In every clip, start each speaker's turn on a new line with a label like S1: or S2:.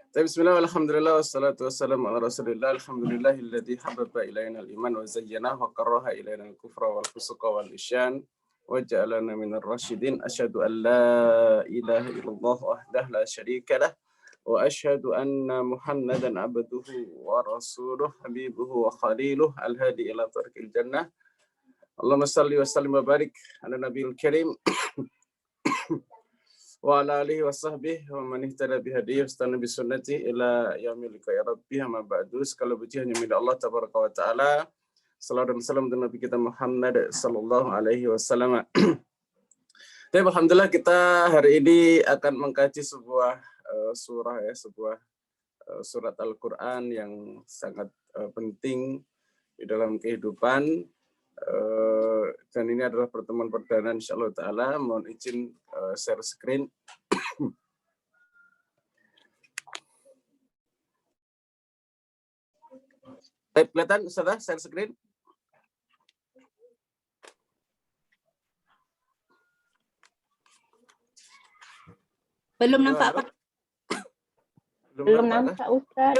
S1: Bismillah, alhamdulillah, wassalatu wassalamu ala rasulillah, alhamdulillahilladzi habbaba ilaina al-iman wa zayyana wa karaha ilaina al-kufra wal fusuqa wal isyan wa ja'alana minar rasyidin. Asyhadu an la ilaha illallah wahdahu la syarika lah wa asyhadu anna Muhammadan abduhu wa rasuluh habibuhu wa khaliluh al-hadi ila tariqil jannah. Allahumma salli wa sallim wa barik ala nabiyil karim wa ala alihi wa sahbihi wa man ihtada bihadihi wastana bisunnati ila yaumil liqa'i rabbih. Amma ba'du. Segala puji hanya milik Allah tabaraka wa taala. Salawat dan salam untuk Nabi kita Muhammad sallallahu alaihi wasallam. Alhamdulillah, kita hari ini akan mengkaji sebuah surat Al-Qur'an yang sangat penting di dalam kehidupan. Dan ini adalah pertemuan perdana insyaallah ta'ala. Mohon izin share screen. Kelihatan Ustaz, share screen?
S2: Belum nampak, Pak.
S3: Belum nampak, Ustaz.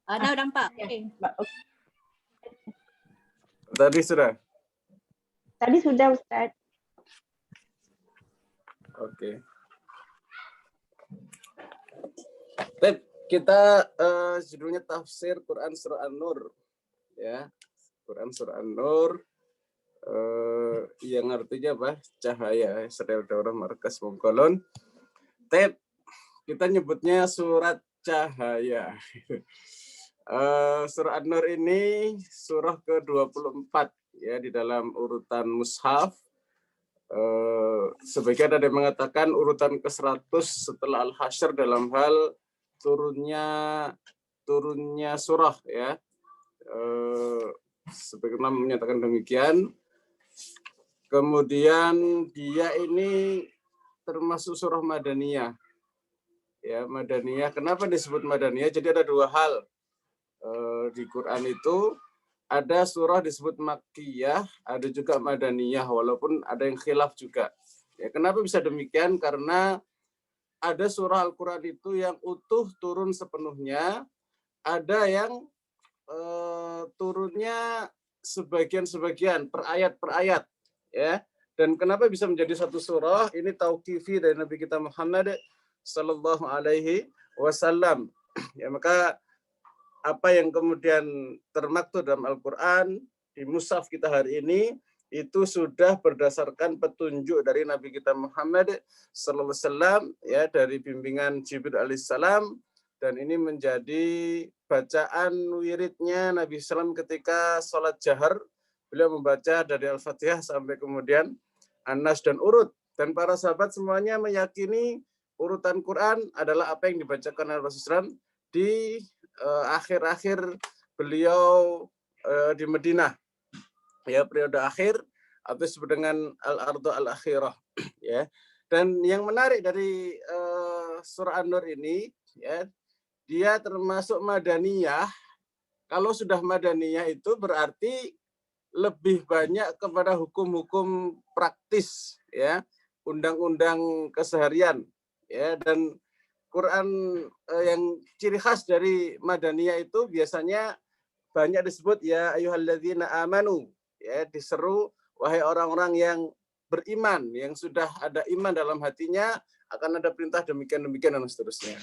S2: Udah nampak. Okay.
S1: Tadi sudah?
S3: Tadi sudah, Ustaz.
S1: Oke. Baik, kita judulnya tafsir Quran Surah An-Nur. Ya, Quran Surah An-Nur yang artinya apa? Cahaya. Sedal daurah markas mengkolon. Kita nyebutnya surat cahaya. Surah An-Nur ini surah ke-24 ya di dalam urutan mushaf. Sebagian ada yang mengatakan urutan ke-100 setelah Al-Hasyr dalam hal turunnya surah ya. Sebagian menyatakan demikian. Kemudian dia ini termasuk surah Madaniyah. Ya, Madaniyah. Kenapa disebut Madaniyah? Jadi ada dua hal di Quran itu. Ada surah disebut Makkiyah, ada juga Madaniyah, walaupun ada yang khilaf juga. Ya, kenapa bisa demikian? Karena ada surah Al-Quran itu yang utuh turun sepenuhnya, ada yang turunnya sebagian-sebagian, per ayat. Ya. Dan kenapa bisa menjadi satu surah? Ini tauqifi dari Nabi kita Muhammad sallallahu alaihi wasallam. Ya, maka apa yang kemudian termaktub dalam Al-Quran di mushaf kita hari ini itu sudah berdasarkan petunjuk dari Nabi kita Muhammad sallallahu alaihi wasallam ya, dari bimbingan Jibril alaihissalam, dan ini menjadi bacaan wiridnya Nabi SAW ketika sholat jahar. Beliau membaca dari Al-Fatihah sampai kemudian An-Nas dan urut, dan para sahabat semuanya meyakini urutan Quran adalah apa yang dibacakan oleh Rasulullah SAW di akhir-akhir beliau di Madinah, ya, periode akhir atau disebut dengan al-ardu al-akhirah, ya. Dan yang menarik dari surah An-Nur ini, ya, dia termasuk Madaniyah. Kalau sudah Madaniyah itu berarti lebih banyak kepada hukum-hukum praktis, ya, undang-undang keseharian, ya. Dan Quran yang ciri khas dari Madaniyah itu biasanya banyak disebut ya ayyuhalladzina amanu, ya, diseru wahai orang-orang yang beriman, yang sudah ada iman dalam hatinya, akan ada perintah demikian-demikian dan seterusnya.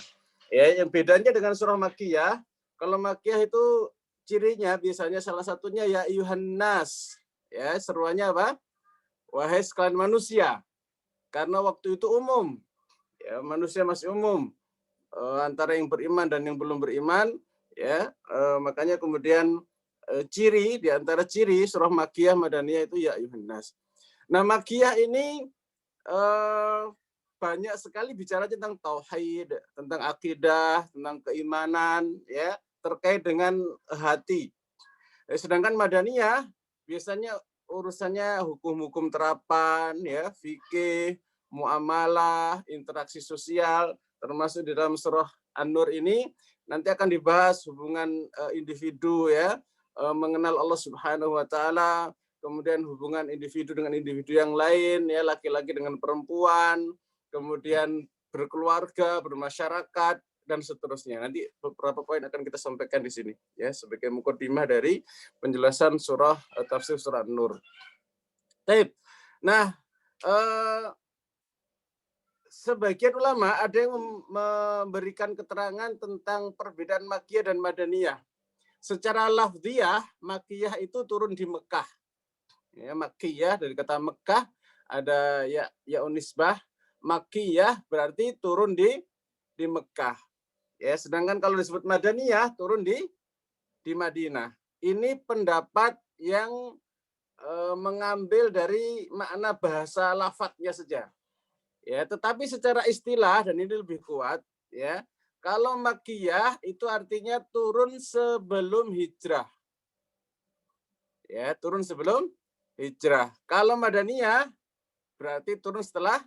S1: Ya, yang bedanya dengan surah Makkiyah, kalau Makkiyah itu cirinya biasanya salah satunya ya ayyuhan nas, ya, seruannya apa? Wahai sekalian manusia. Karena waktu itu umum. Ya, manusia masih umum. Antara yang beriman dan yang belum beriman, ya, makanya kemudian ciri di antara ciri surah Makkiyah Madaniyah itu ya ayyuhan nas. Nah, Makkiyah ini banyak sekali bicara tentang tauhid, tentang akidah, tentang keimanan, ya, terkait dengan hati. Sedangkan Madaniyah biasanya urusannya hukum-hukum terapan, ya, fikih, muamalah, interaksi sosial. Termasuk di dalam surah An-Nur ini nanti akan dibahas hubungan individu, ya, mengenal Allah Subhanahu wa taala, kemudian hubungan individu dengan individu yang lain, ya, laki-laki dengan perempuan, kemudian berkeluarga, bermasyarakat, dan seterusnya. Nanti beberapa poin akan kita sampaikan di sini ya sebagai mukadimah dari penjelasan surah tafsir surah An-Nur. Baik. Nah, sebagian ulama ada yang memberikan keterangan tentang perbedaan Makkiyah dan Madaniyah. Secara lafziyah, Makkiyah itu turun di Mekah. Ya, Makkiyah dari kata Mekah ada ya unisbah. Makkiyah berarti turun di Mekah. Ya, sedangkan kalau disebut Madaniyah turun di Madinah. Ini pendapat yang mengambil dari makna bahasa lafadznya saja. Ya, tetapi secara istilah dan ini lebih kuat ya. Kalau Makkiyah itu artinya turun sebelum hijrah. Ya, turun sebelum hijrah. Kalau Madaniyah berarti turun setelah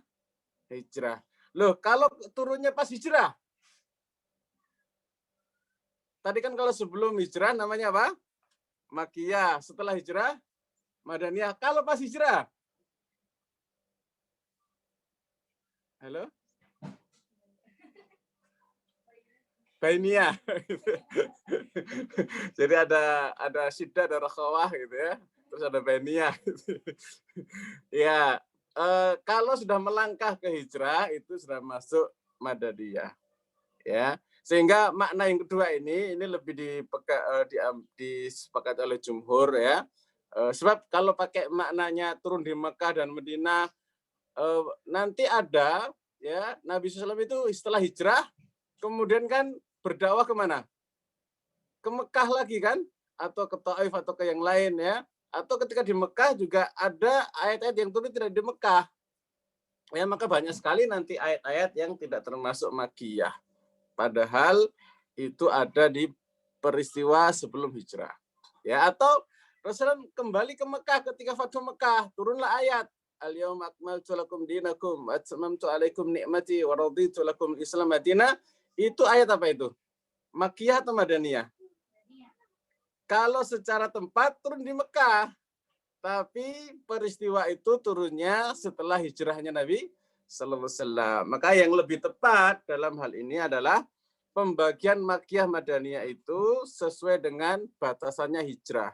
S1: hijrah. Loh, kalau turunnya pas hijrah? Tadi kan kalau sebelum hijrah namanya apa? Makkiyah. Setelah hijrah Madaniyah. Kalau pas hijrah? Halo? Bainiyah. Jadi ada syiddah, ada rakhawah gitu ya. Terus ada bainiyah. Ya, kalau sudah melangkah ke hijrah itu sudah masuk Madaniyah. Ya. Sehingga makna yang kedua ini lebih disepakati oleh jumhur ya. Sebab kalau pakai maknanya turun di Mekah dan Madinah nanti ada ya Nabi SAW itu setelah hijrah kemudian kan berdakwah kemana? Ke Mekah lagi kan? Atau ke Taif atau ke yang lain ya. Atau ketika di Mekah juga ada ayat-ayat yang turun tidak di Mekah. Ya, maka banyak sekali nanti ayat-ayat yang tidak termasuk Makkiyah. Padahal itu ada di peristiwa sebelum hijrah. Ya, atau Rasulullah kembali ke Mekah ketika Fathu Mekah, turunlah ayat Al-yawma akmaltu lakum dinakum wa atmamtu alaikum ni'mati wa raditu lakum Islam Madinah. Itu ayat apa itu? Makkiyah atau Madaniyah? Kalau secara tempat turun di Mekah, tapi peristiwa itu turunnya setelah hijrahnya Nabi Sallallahu Alaihi Wasallam. Maka yang lebih tepat dalam hal ini adalah pembagian Makkiyah Madaniyah itu sesuai dengan batasannya hijrah.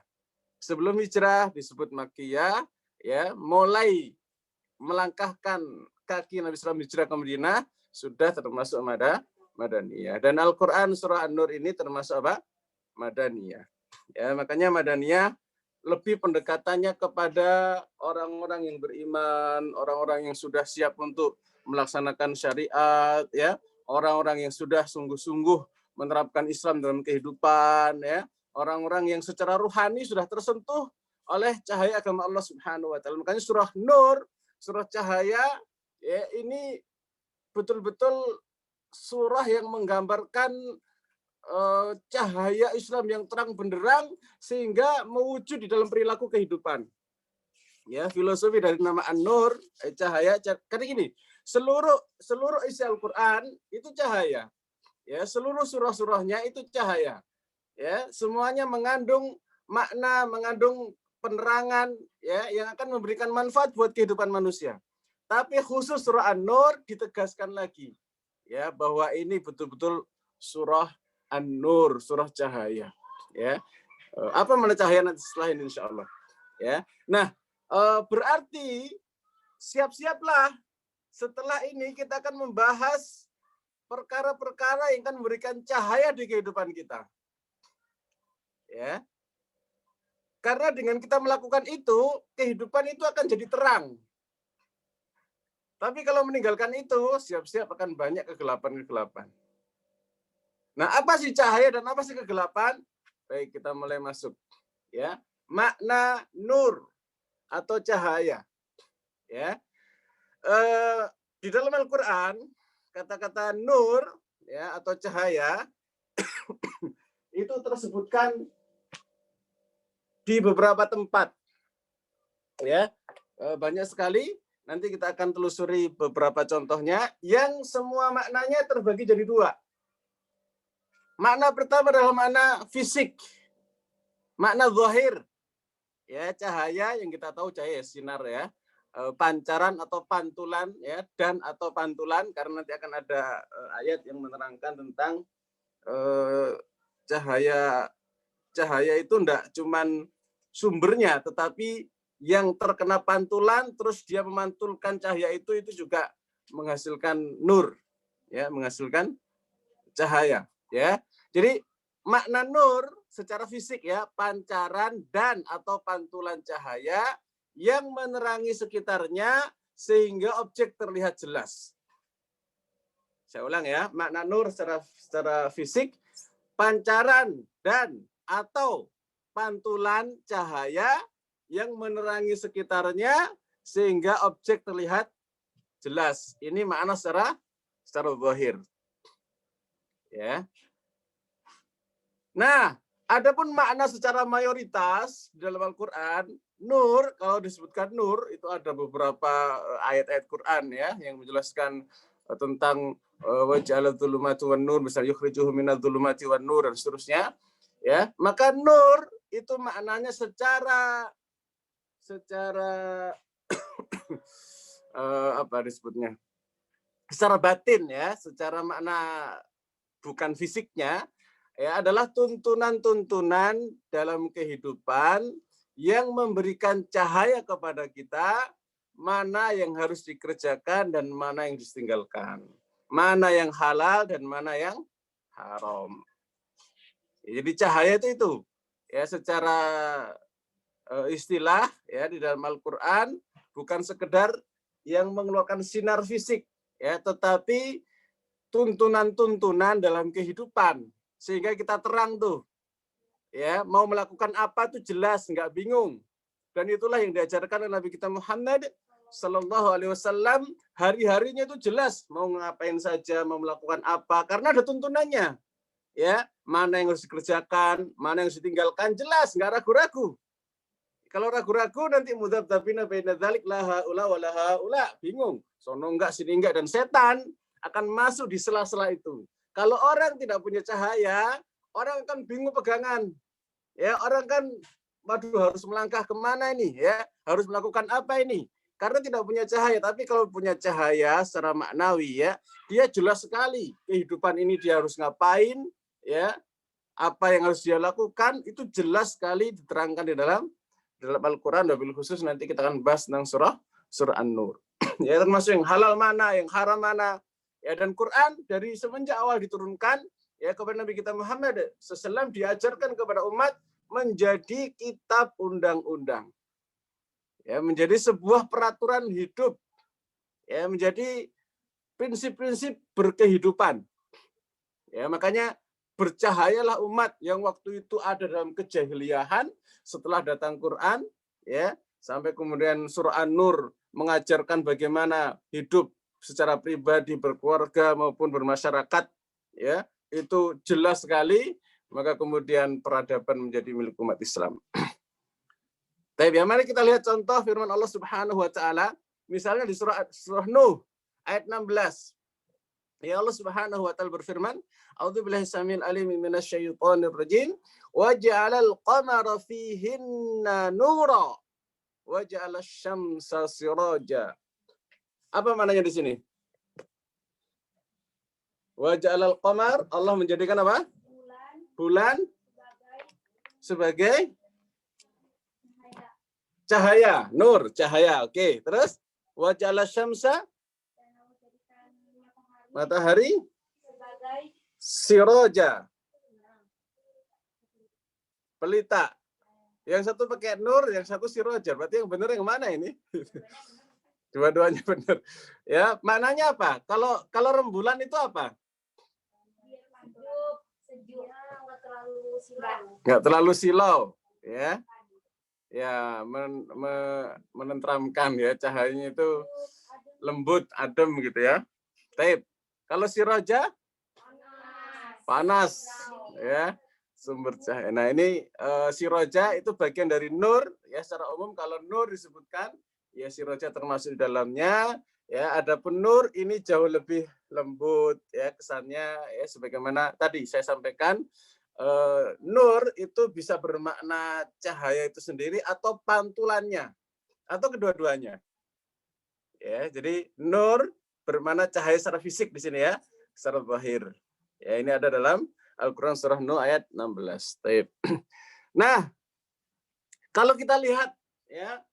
S1: Sebelum hijrah disebut Makkiyah, ya mulai melangkahkan kaki Nabi SAW hijrah ke Madinah sudah termasuk Madaniyah. Dan Al-Quran surah An-Nur ini termasuk apa? Madaniyah. Ya, makanya Madaniyah lebih pendekatannya kepada orang-orang yang beriman, orang-orang yang sudah siap untuk melaksanakan syariat, ya, orang-orang yang sudah sungguh-sungguh menerapkan Islam dalam kehidupan, ya, orang-orang yang secara ruhani sudah tersentuh oleh cahaya agama Allah Subhanahu wa taala. Makanya surah Nur, surah cahaya, ya, ini betul-betul surah yang menggambarkan cahaya Islam yang terang benderang sehingga mewujud di dalam perilaku kehidupan. Ya, filosofi dari nama An-Nur, cahaya. Karena gini, seluruh isi Al-Qur'an itu cahaya. Ya, seluruh surah-surahnya itu cahaya. Ya, semuanya mengandung makna, mengandung penerangan ya yang akan memberikan manfaat buat kehidupan manusia. Tapi khusus surah An-Nur ditegaskan lagi ya bahwa ini betul-betul surah An-Nur, surah cahaya. Ya, apa mana cahaya nanti setelah ini insya Allah. Ya, nah berarti siap-siaplah setelah ini kita akan membahas perkara-perkara yang akan memberikan cahaya di kehidupan kita. Ya, karena dengan kita melakukan itu kehidupan itu akan jadi terang. Tapi kalau meninggalkan itu siap-siap akan banyak kegelapan-kegelapan. Nah, apa sih cahaya dan apa sih kegelapan? Baik, kita mulai masuk. Ya, makna nur atau cahaya. Ya, di dalam Al-Quran kata-kata nur ya atau cahaya itu tersebutkan di beberapa tempat. Ya, banyak sekali. Nanti kita akan telusuri beberapa contohnya yang semua maknanya terbagi jadi dua. Makna pertama adalah makna fisik, makna zahir, ya cahaya yang kita tahu cahaya sinar ya. pancaran atau pantulan, ya, dan atau pantulan, karena nanti akan ada ayat yang menerangkan tentang cahaya. Cahaya itu enggak cuman sumbernya, tetapi yang terkena pantulan terus dia memantulkan cahaya itu juga menghasilkan nur, ya, menghasilkan cahaya, ya. Jadi makna nur secara fisik, ya, pancaran dan atau pantulan cahaya yang menerangi sekitarnya sehingga objek terlihat jelas. Saya ulang, ya, makna nur secara fisik, pancaran dan atau pantulan cahaya yang menerangi sekitarnya sehingga objek terlihat jelas. Ini makna secara zahir. Ya. Nah, adapun makna secara mayoritas dalam Al-Qur'an, nur, kalau disebutkan nur itu ada beberapa ayat-ayat Quran, ya, yang menjelaskan tentang waja'ala dzulumati wan nur, misalnya yukhrijuhum minadz dzulumati wan nur dan seterusnya. Ya, maka nur itu maknanya secara apa disebutnya? Secara batin, ya, secara makna bukan fisiknya, ya, adalah tuntunan-tuntunan dalam kehidupan yang memberikan cahaya kepada kita, mana yang harus dikerjakan dan mana yang ditinggalkan, mana yang halal dan mana yang haram. Jadi cahaya itu, ya, secara istilah, ya, di dalam Al-Qur'an bukan sekedar yang mengeluarkan sinar fisik, ya, tetapi tuntunan-tuntunan dalam kehidupan sehingga kita terang tuh, ya, mau melakukan apa tuh jelas, nggak bingung. Dan itulah yang diajarkan oleh Nabi kita Muhammad Sallallahu Alaihi Wasallam. Hari-harinya itu jelas mau ngapain saja, mau melakukan apa, karena ada tuntunannya. Ya, mana yang harus dikerjakan, mana yang harus ditinggalkan, jelas, nggak ragu-ragu. Kalau ragu-ragu nanti mudzabdzabina baina dzalik la haula wala haula, bingung. Sono enggak, sini enggak, dan setan akan masuk di sela-sela itu. Kalau orang tidak punya cahaya, orang akan bingung pegangan. Ya, orang kan, waduh, harus melangkah kemana ini, ya? Harus melakukan apa ini? Karena tidak punya cahaya. Tapi kalau punya cahaya secara maknawi, ya, dia jelas sekali kehidupan ini dia harus ngapain, ya, apa yang harus dia lakukan itu jelas sekali diterangkan di dalam Al-Quran. Wabil khusus nanti kita akan bahas tentang surah An-Nur. Ya, termasuk yang halal mana, yang haram mana. Ya, dan Quran dari semenjak awal diturunkan, ya, kepada Nabi kita Muhammad SAW diajarkan kepada umat menjadi kitab undang-undang. Ya, menjadi sebuah peraturan hidup. Ya, menjadi prinsip-prinsip berkehidupan. Ya, makanya bercahayalah umat yang waktu itu ada dalam kejahiliahan, setelah datang Quran, ya, sampai kemudian surah An-Nur mengajarkan bagaimana hidup secara pribadi, berkeluarga maupun bermasyarakat, ya, itu jelas sekali, maka kemudian peradaban menjadi milik umat Islam. Tapi ya, mari kita lihat contoh firman Allah Subhanahu wa taala, misalnya di surah Nuh ayat 16. Ya, Allah Subhanahu wa taala berfirman, A'udzubillahi samil alim minasyaitonir rajim, wa ja'alal qamara fihinna nura wa ja'alasy syamsa siraja. Apa maknanya di sini? Wa ja'alal qamar, Allah menjadikan apa? Bulan sebagai cahaya, nur, cahaya. Oke, terus wa ja'alasyy syamsa, matahari, siroja, pelita. Yang satu pakai nur, yang satu siroja. Berarti yang benar yang mana ini? Dua-duanya benar. Ya, maknanya apa? Kalau rembulan itu apa? Nggak terlalu silau, ya. Ya, menenteramkan, ya, cahayanya itu lembut, adem gitu, ya. Taib. Kalau siroja panas, ya, sumber cahaya. Nah, ini siroja itu bagian dari nur, ya, secara umum kalau nur disebutkan, ya, siroja termasuk di dalamnya, ya. Adapun nur ini jauh lebih lembut, ya, kesannya, ya, sebagaimana tadi saya sampaikan, nur itu bisa bermakna cahaya itu sendiri atau pantulannya atau kedua-duanya. Ya, jadi nur bermakna cahaya secara fisik di sini ya, secara zahir. Ya, ini ada dalam Al-Qur'an surah Nur ayat 16. Baik. Nah, kalau kita lihat ya,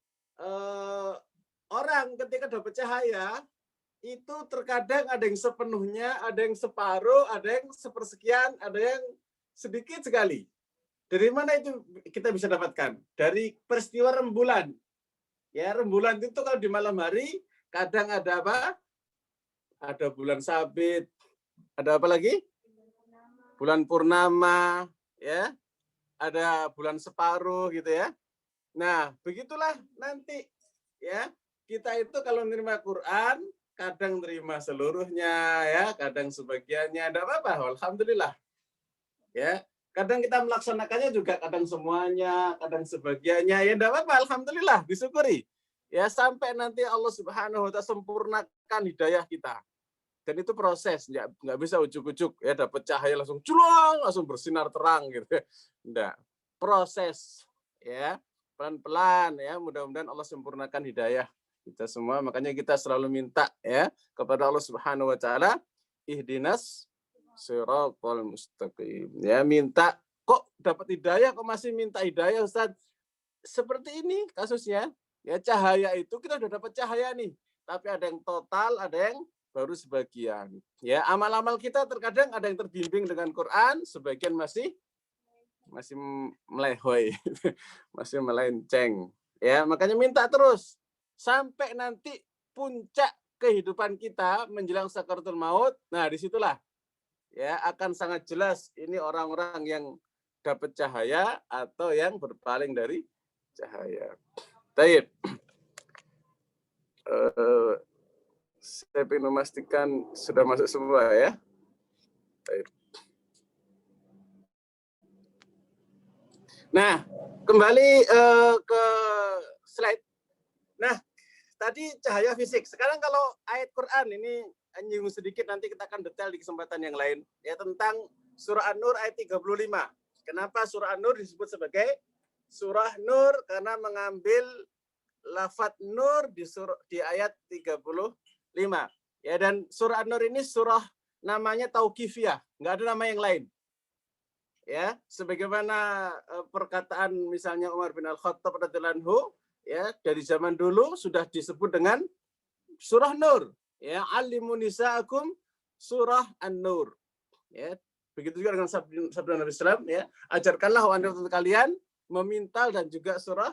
S1: orang ketika dapat cahaya itu terkadang ada yang sepenuhnya, ada yang separuh, ada yang sepersekian, ada yang sedikit sekali. Dari mana itu kita bisa dapatkan? Dari peristiwa rembulan. Ya, rembulan itu kalau di malam hari kadang ada apa? Ada bulan sabit, ada apa lagi? Bulan purnama, ya. Ada bulan separuh gitu ya. Nah, begitulah nanti ya. Kita itu kalau menerima Quran, kadang terima seluruhnya ya, kadang sebagiannya, enggak apa-apa, alhamdulillah. Ya, kadang kita melaksanakannya juga kadang semuanya, kadang sebagiannya, ya enggak apa-apa, alhamdulillah, disyukuri. Ya, sampai nanti Allah Subhanahu wa taala sempurnakan hidayah kita. Dan itu proses, nggak bisa ujuk-ujuk ya dapat cahaya langsung culang, langsung bersinar terang gitu. Enggak. Proses ya, pelan-pelan ya, mudah-mudahan Allah sempurnakan hidayah kita semua. Makanya kita selalu minta ya kepada Allah Subhanahu wa taala, ihdinas shiratal mustaqim. Ya, minta kok dapat hidayah kok masih minta hidayah Ustaz. Seperti ini kasusnya. Ya, cahaya itu kita sudah dapat cahaya nih, tapi ada yang total, ada yang baru sebagian. Ya, amal-amal kita terkadang ada yang terbimbing dengan Quran, sebagian masih melehoi, masih melenceng. Ya, makanya minta terus sampai nanti puncak kehidupan kita menjelang sakaratul maut. Nah, disitulah ya akan sangat jelas ini orang-orang yang dapat cahaya atau yang berpaling dari cahaya. Baik. Saya ingin memastikan sudah masuk semua ya. Baik. Nah, kembali ke slide. Nah, tadi cahaya fisik. Sekarang kalau ayat Quran ini nyinggung sedikit, nanti kita akan detail di kesempatan yang lain ya tentang surah An-Nur ayat 35. Kenapa surah An-Nur disebut sebagai surah Nur? Karena mengambil lafadz nur di ayat 35. Ya, dan surah An-Nur ini surah namanya tauqifiyah, nggak ada nama yang lain. Ya, sebagaimana perkataan misalnya Umar bin Al-Khattab radhiyallahu anhu, ya, dari zaman dulu sudah disebut dengan surah Nur. Ya, alimun nisaakum surah An-Nur. Ya, begitu juga dengan sabda Nabi sallallahu alaihi wasallam, ya, ajarkanlah wanita kalian memintal dan juga surah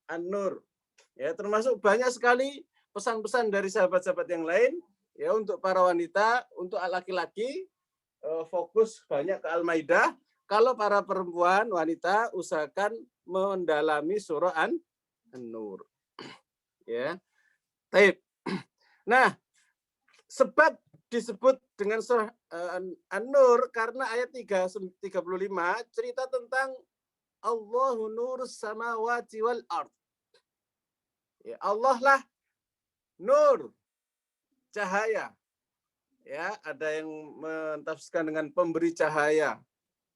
S1: An-Nur. Ya, termasuk banyak sekali pesan-pesan dari sahabat-sahabat yang lain ya untuk para wanita, untuk laki-laki fokus banyak ke Al-Maidah. Kalau para perempuan wanita usahakan mendalami surah An-Nur. Ya. Baik. Nah, sebab disebut dengan surah An-Nur karena ayat 35 cerita tentang Allahu nurus samawati wal ard. Ya, Allah lah nur, cahaya. Ya, ada yang mentafsirkan dengan pemberi cahaya,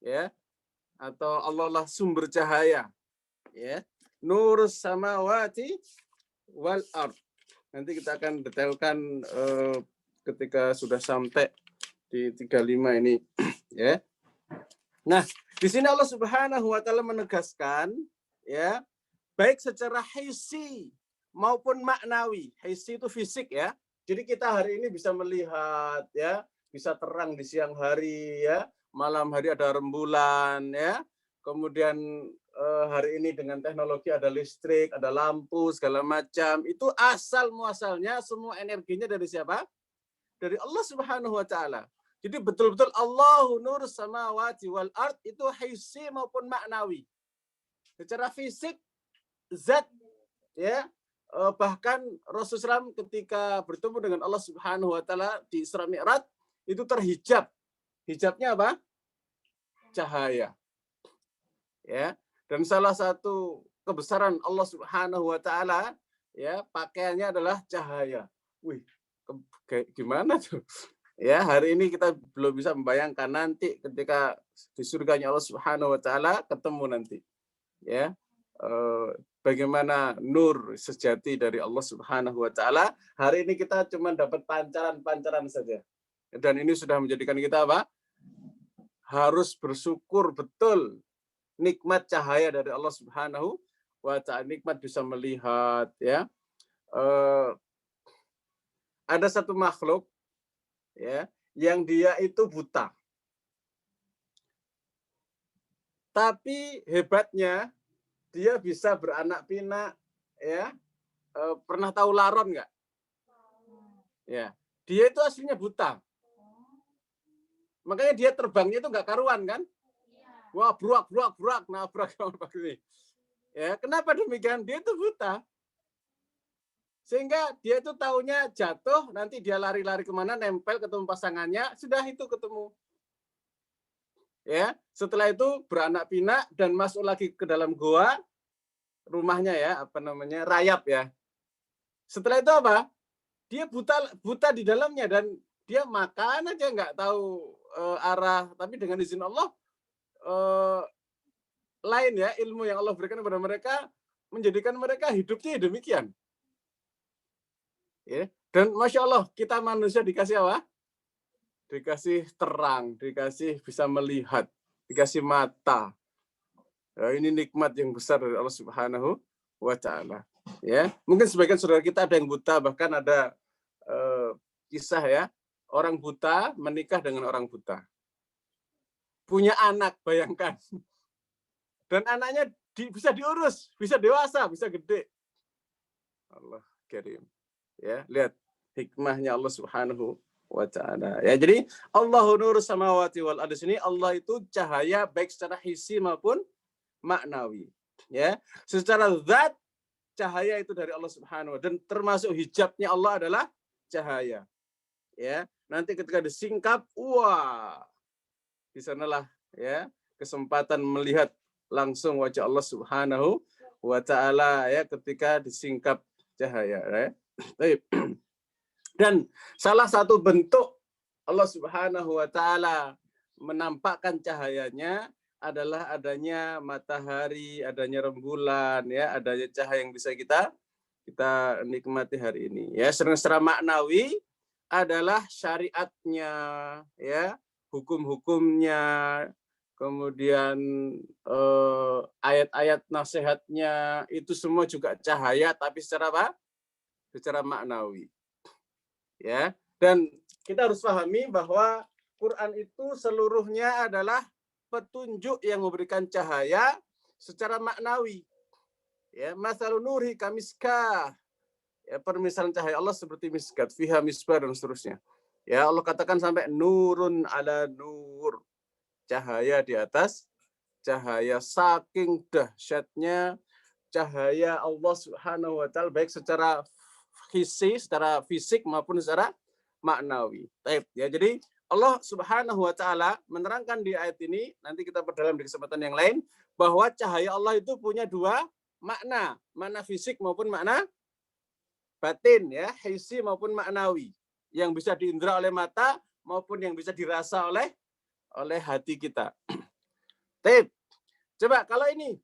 S1: ya, atau Allah lah sumber cahaya, ya. Nurus samawati wal ard. Nanti kita akan detailkan ketika sudah sampai di 35 ini, ya. Nah, di sini Allah Subhanahu wa taala menegaskan, ya, baik secara hissi maupun maknawi. Hissi itu fisik ya. Jadi kita hari ini bisa melihat ya, bisa terang di siang hari ya, malam hari ada rembulan ya. Kemudian hari ini dengan teknologi ada listrik, ada lampu segala macam. Itu asal muasalnya semua energinya dari siapa? Dari Allah Subhanahu wa taala. Jadi betul-betul Allahu nur samawati wal ard itu hissi maupun maknawi. Secara fisik zat ya, bahkan Rasulullah SAW ketika bertemu dengan Allah Subhanahu wa taala di Isra Mi'raj itu terhijab. Hijabnya apa? Cahaya. Ya. Dan salah satu kebesaran Allah Subhanahu wa taala ya, pakaiannya adalah cahaya. Wih, gimana tuh? Ya, hari ini kita belum bisa membayangkan nanti ketika di surganya Allah Subhanahu wa taala ketemu nanti. Ya. bagaimana nur sejati dari Allah Subhanahu wa taala. Hari ini kita cuma dapat pancaran-pancaran saja. Dan ini sudah menjadikan kita apa? Harus bersyukur betul nikmat cahaya dari Allah Subhanahu wa taala, nikmat bisa melihat, ya. Ada satu makhluk, ya, yang dia itu buta. Tapi hebatnya dia bisa beranak pinak, ya. Pernah tahu laron nggak? Ya, dia itu aslinya buta. Makanya dia terbangnya itu nggak karuan kan? Wah, burak, nabrak ini. Ya, kenapa demikian? Dia itu buta. Sehingga dia itu taunya jatuh, nanti dia lari-lari kemana, nempel ketemu pasangannya, sudah itu ketemu. Ya, setelah itu beranak pinak dan masuk lagi ke dalam goa rumahnya, ya, rayap, ya. Setelah itu apa? Dia buta di dalamnya dan dia makan aja nggak tahu arah, tapi dengan izin Allah lain, ya, ilmu yang Allah berikan kepada mereka menjadikan mereka hidupnya demikian. Ya, dan Masya Allah kita manusia dikasih apa? Dikasih terang, dikasih bisa melihat, dikasih mata. Ya, ini nikmat yang besar dari Allah Subhanahu wa taala. Ya, mungkin sebagian saudara kita ada yang buta, bahkan ada kisah, ya, orang buta menikah dengan orang buta. Punya anak, bayangkan. Dan anaknya bisa diurus, bisa dewasa, bisa gede. Allah karim. Ya, lihat hikmahnya Allah Subhanahu wa taala. Ya, jadi Allahu nurus samawati wal ardi, sini Allah itu cahaya baik secara hissi maupun maknawi. Ya, secara zat cahaya itu dari Allah Subhanahu wa taala, dan termasuk hijabnya Allah adalah cahaya. Ya, nanti ketika disingkap, wah, di sanalah, ya, kesempatan melihat langsung wajah Allah Subhanahu wa taala, ya, ketika disingkap cahaya, ya. Dan salah satu bentuk Allah Subhanahu wa taala menampakkan cahayanya adalah adanya matahari, adanya rembulan, ya, adanya cahaya yang bisa kita nikmati hari ini. Ya, secara maknawi adalah syariatnya, ya, hukum-hukumnya, kemudian ayat-ayat nasihatnya, itu semua juga cahaya, tapi secara apa? Secara maknawi. Ya, dan kita harus pahami bahwa Quran itu seluruhnya adalah petunjuk yang memberikan cahaya secara maknawi. Ya, masalun nuri kamiskah. Ya, permisalan cahaya Allah seperti miskat, fiha misbah, dan seterusnya. Ya, Allah katakan sampai nurun ala nur. Cahaya di atas cahaya, saking dahsyatnya cahaya Allah Subhanahu wa taala baik secara secara fisik maupun secara maknawi. Ya, jadi Allah Subhanahu wa taala menerangkan di ayat ini, nanti kita perdalam di kesempatan yang lain, bahwa cahaya Allah itu punya dua makna, makna fisik maupun makna batin, ya, hissi maupun maknawi, yang bisa diindra oleh mata maupun yang bisa dirasa oleh hati kita. Coba kalau ini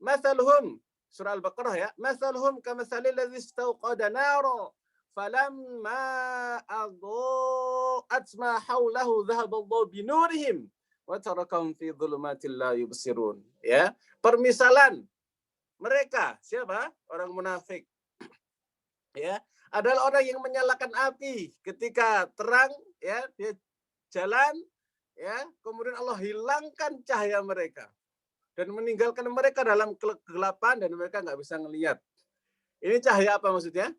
S1: masaluhum, surah Al-Baqarah, ya, masaluhum kamatsalil ladzi istauqada nara falamma adha'at ma haulahu dhahaba Allahu binurihim wa tarakahum fi dhulumatil la yubsirun. Ya, permisalan mereka siapa? Orang munafik. Ya, adalah orang yang menyalakan api ketika terang, ya, dia jalan, ya, kemudian Allah hilangkan cahaya mereka dan meninggalkan mereka dalam kegelapan dan mereka nggak bisa ngelihat. Ini cahaya apa maksudnya?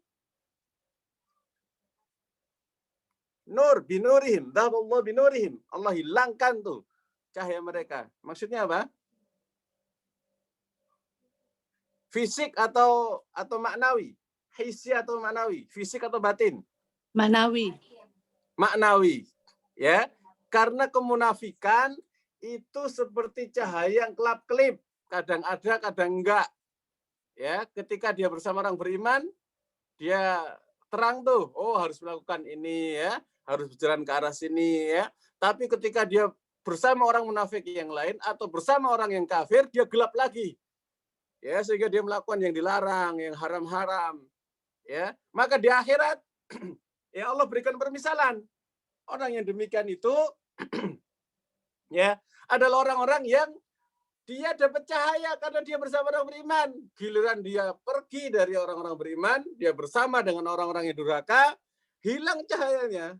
S1: Nur binurihim, dhahaballahu binurihim. Allah hilangkan tuh cahaya mereka. Maksudnya apa? Fisik atau maknawi? Hissi atau maknawi? Fisik atau batin?
S2: Maknawi.
S1: Maknawi. Ya, karena kemunafikan itu seperti cahaya yang kelap-kelip, kadang ada, kadang enggak. Ya, ketika dia bersama orang beriman, dia terang tuh, oh harus melakukan ini, ya, harus berjalan ke arah sini, ya. Tapi ketika dia bersama orang munafik yang lain atau bersama orang yang kafir, dia gelap lagi. Ya, sehingga dia melakukan yang dilarang, yang haram-haram. Ya, maka di akhirat ya Allah berikan permisalan. Orang yang demikian itu ya adalah orang-orang yang dia dapat cahaya karena dia bersama orang beriman. Giliran dia pergi dari orang-orang beriman, dia bersama dengan orang-orang yang durhaka, hilang cahayanya.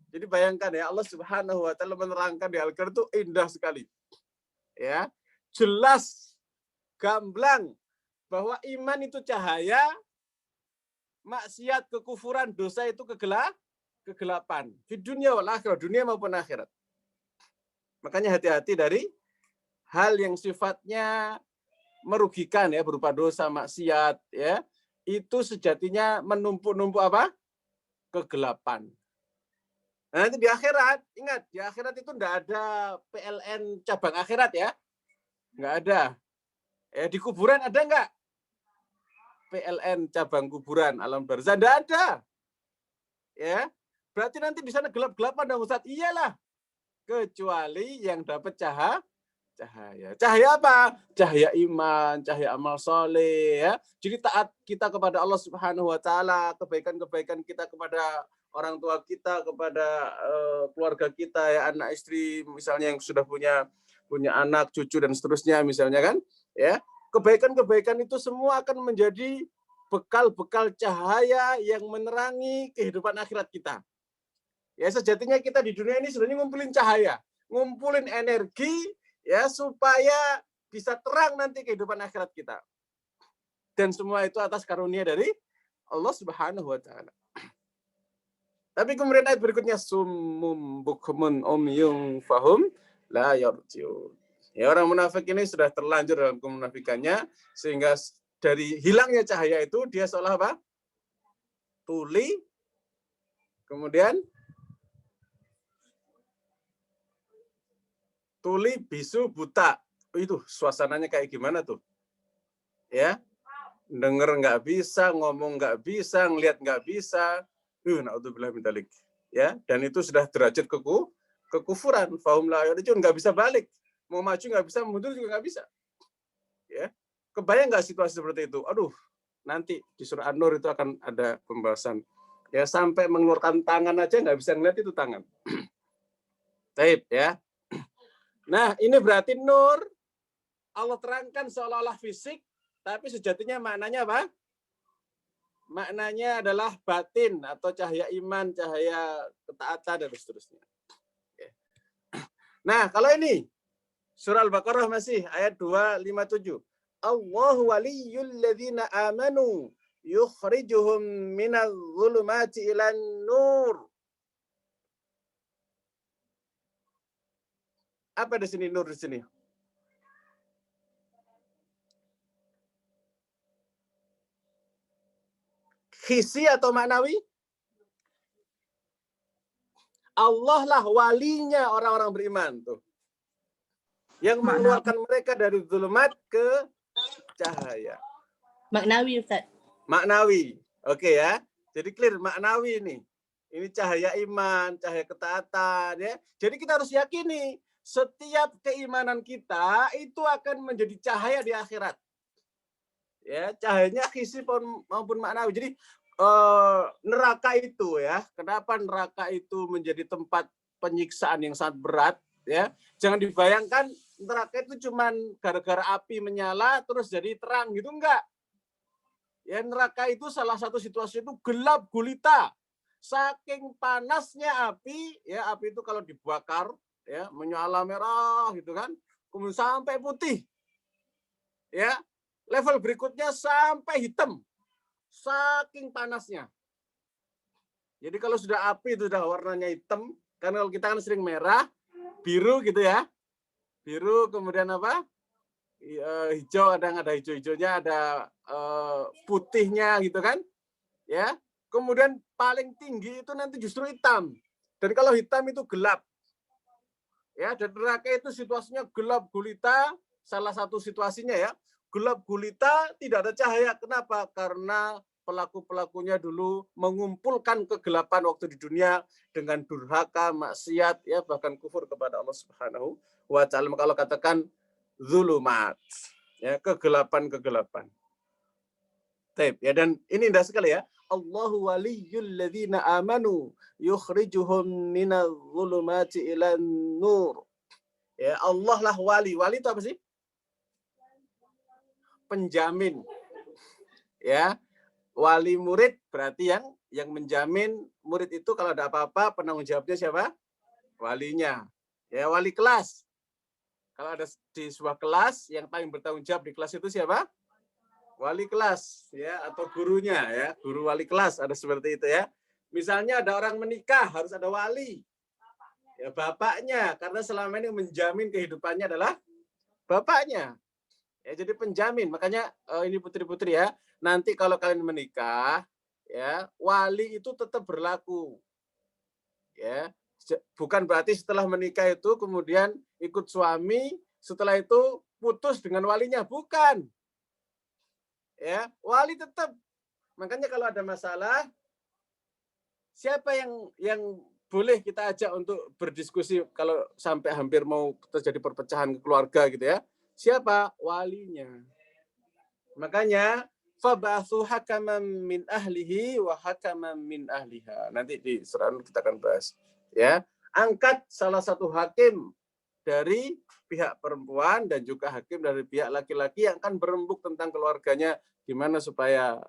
S1: Jadi bayangkan ya, Allah Subhanahu wa taala menerangkan di Al-Qur'an itu indah sekali. Ya. Jelas gamblang bahwa iman itu cahaya, maksiat, kekufuran, dosa itu kegelapan. Di dunia wal akhirat, dunia maupun akhirat. Makanya hati-hati dari hal yang sifatnya merugikan ya, berupa dosa, maksiat ya. Itu sejatinya menumpuk-numpuk apa? Kegelapan. Nah, nanti di akhirat, ingat, di akhirat itu enggak ada PLN cabang akhirat ya. Enggak ada. Di kuburan ada enggak? PLN cabang kuburan alam barzah enggak ada. Ya. Berarti nanti di sana gelap-gelapan dong Ustaz. Iyalah. Kecuali yang dapat cahaya. Cahaya apa? Cahaya iman, cahaya amal soleh ya. Jadi taat kita kepada Allah Subhanahu wa taala, kebaikan-kebaikan kita kepada orang tua kita, kepada keluarga kita ya, anak istri misalnya yang sudah punya anak, cucu dan seterusnya misalnya kan, ya. Kebaikan-kebaikan itu semua akan menjadi bekal-bekal cahaya yang menerangi kehidupan akhirat kita. Ya, sejatinya kita di dunia ini sebenarnya ngumpulin cahaya, ngumpulin energi ya supaya bisa terang nanti kehidupan akhirat kita. Dan semua itu atas karunia dari Allah Subhanahu wa taala. Tapi kemudian ayat berikutnya summum bukmun umyun fahum la yarjiun. Ya, orang munafik ini sudah terlanjur dalam kemunafikannya sehingga dari hilangnya cahaya itu dia seolah apa? Tuli, kemudian tuli, bisu, buta. Itu suasananya kayak gimana tuh? Ya, denger nggak bisa, ngomong nggak bisa, ngelihat nggak bisa. Na'udzubillah min dzalik. Ya, dan itu sudah derajat kekufuran. Fahum la yarjiun, nggak bisa balik. Mau maju nggak bisa, mundur juga nggak bisa. Ya, kebayang nggak situasi seperti itu? Aduh, nanti di surah An-Nur itu akan ada pembahasan. Ya, sampai mengeluarkan tangan aja nggak bisa ngeliat itu tangan. Taib ya. Nah, ini berarti nur Allah terangkan seolah-olah fisik, tapi sejatinya maknanya apa? Maknanya adalah batin atau cahaya iman, cahaya ketaatan dan seterusnya. Nah, kalau ini surah Al-Baqarah masih ayat 257. Allahu waliyyul ladzina amanu yukhrijuhum minadh dhulumati ilan nur. Apa di sini nur di sini? Hisi atau maknawi? Allah lah walinya orang-orang beriman tuh. Yang mengeluarkan mereka dari zulumat ke cahaya.
S2: Maknawi Ustaz.
S1: Maknawi. Oke ya. Jadi clear maknawi ini. Ini cahaya iman, cahaya ketaatan ya. Jadi kita harus yakini setiap keimanan kita itu akan menjadi cahaya di akhirat. Ya, cahayanya hisi maupun maknawi. Jadi neraka itu ya, kenapa neraka itu menjadi tempat penyiksaan yang sangat berat ya? Jangan dibayangkan neraka itu cuman gara-gara api menyala terus jadi terang gitu, enggak. Ya, neraka itu salah satu situasi itu gelap gulita. Saking panasnya api, ya api itu kalau dibakar ya menyala merah gitu kan, kemudian sampai putih. Ya, level berikutnya sampai hitam. Saking panasnya. Jadi kalau sudah api itu sudah warnanya hitam, karena kalau kita kan sering merah, biru gitu ya. Biru kemudian apa? Hijau, ada hijau-hijaunya, ada putihnya gitu kan. Ya. Kemudian paling tinggi itu nanti justru hitam. Dan kalau hitam itu gelap. Ya, dan neraka itu situasinya gelap gulita, salah satu situasinya ya. Gelap gulita, tidak ada cahaya. Kenapa? Karena pelaku-pelakunya dulu mengumpulkan kegelapan waktu di dunia dengan durhaka, maksiat, ya bahkan kufur kepada Allah Subhanahu wa taala. Kalau katakan zulumat. Ya, kegelapan-kegelapan. Ya, dan ini indah sekali ya. Allahu waliyyul ladzina amanu yukhrijuhum minadh dhulumati ilan nur. Ya, Allah lah wali. Wali itu apa sih? Penjamin. Ya. Wali murid berarti yang menjamin murid itu kalau ada apa-apa penanggung jawabnya siapa? Walinya. Ya, wali kelas. Kalau ada di sebuah kelas yang paling bertanggung jawab di kelas itu siapa? Wali kelas, ya, atau gurunya, ya, guru wali kelas, ada seperti itu ya. Misalnya ada orang menikah harus ada wali, ya bapaknya, karena selama ini menjamin kehidupannya adalah bapaknya. Ya, jadi penjamin. Makanya ini putri-putri ya, nanti kalau kalian menikah, ya wali itu tetap berlaku, ya. Bukan berarti setelah menikah itu kemudian ikut suami, setelah itu putus dengan walinya, bukan. Ya, wali tetap. Makanya kalau ada masalah, siapa yang boleh kita ajak untuk berdiskusi kalau sampai hampir mau terjadi perpecahan keluarga gitu ya? Siapa? Walinya. Makanya fab'atsu hakaman min ahlihi wa hakaman min ahliha. Nanti di surah An kita akan bahas. Ya, angkat salah satu hakim dari pihak perempuan dan juga hakim dari pihak laki-laki yang akan berembuk tentang keluarganya gimana supaya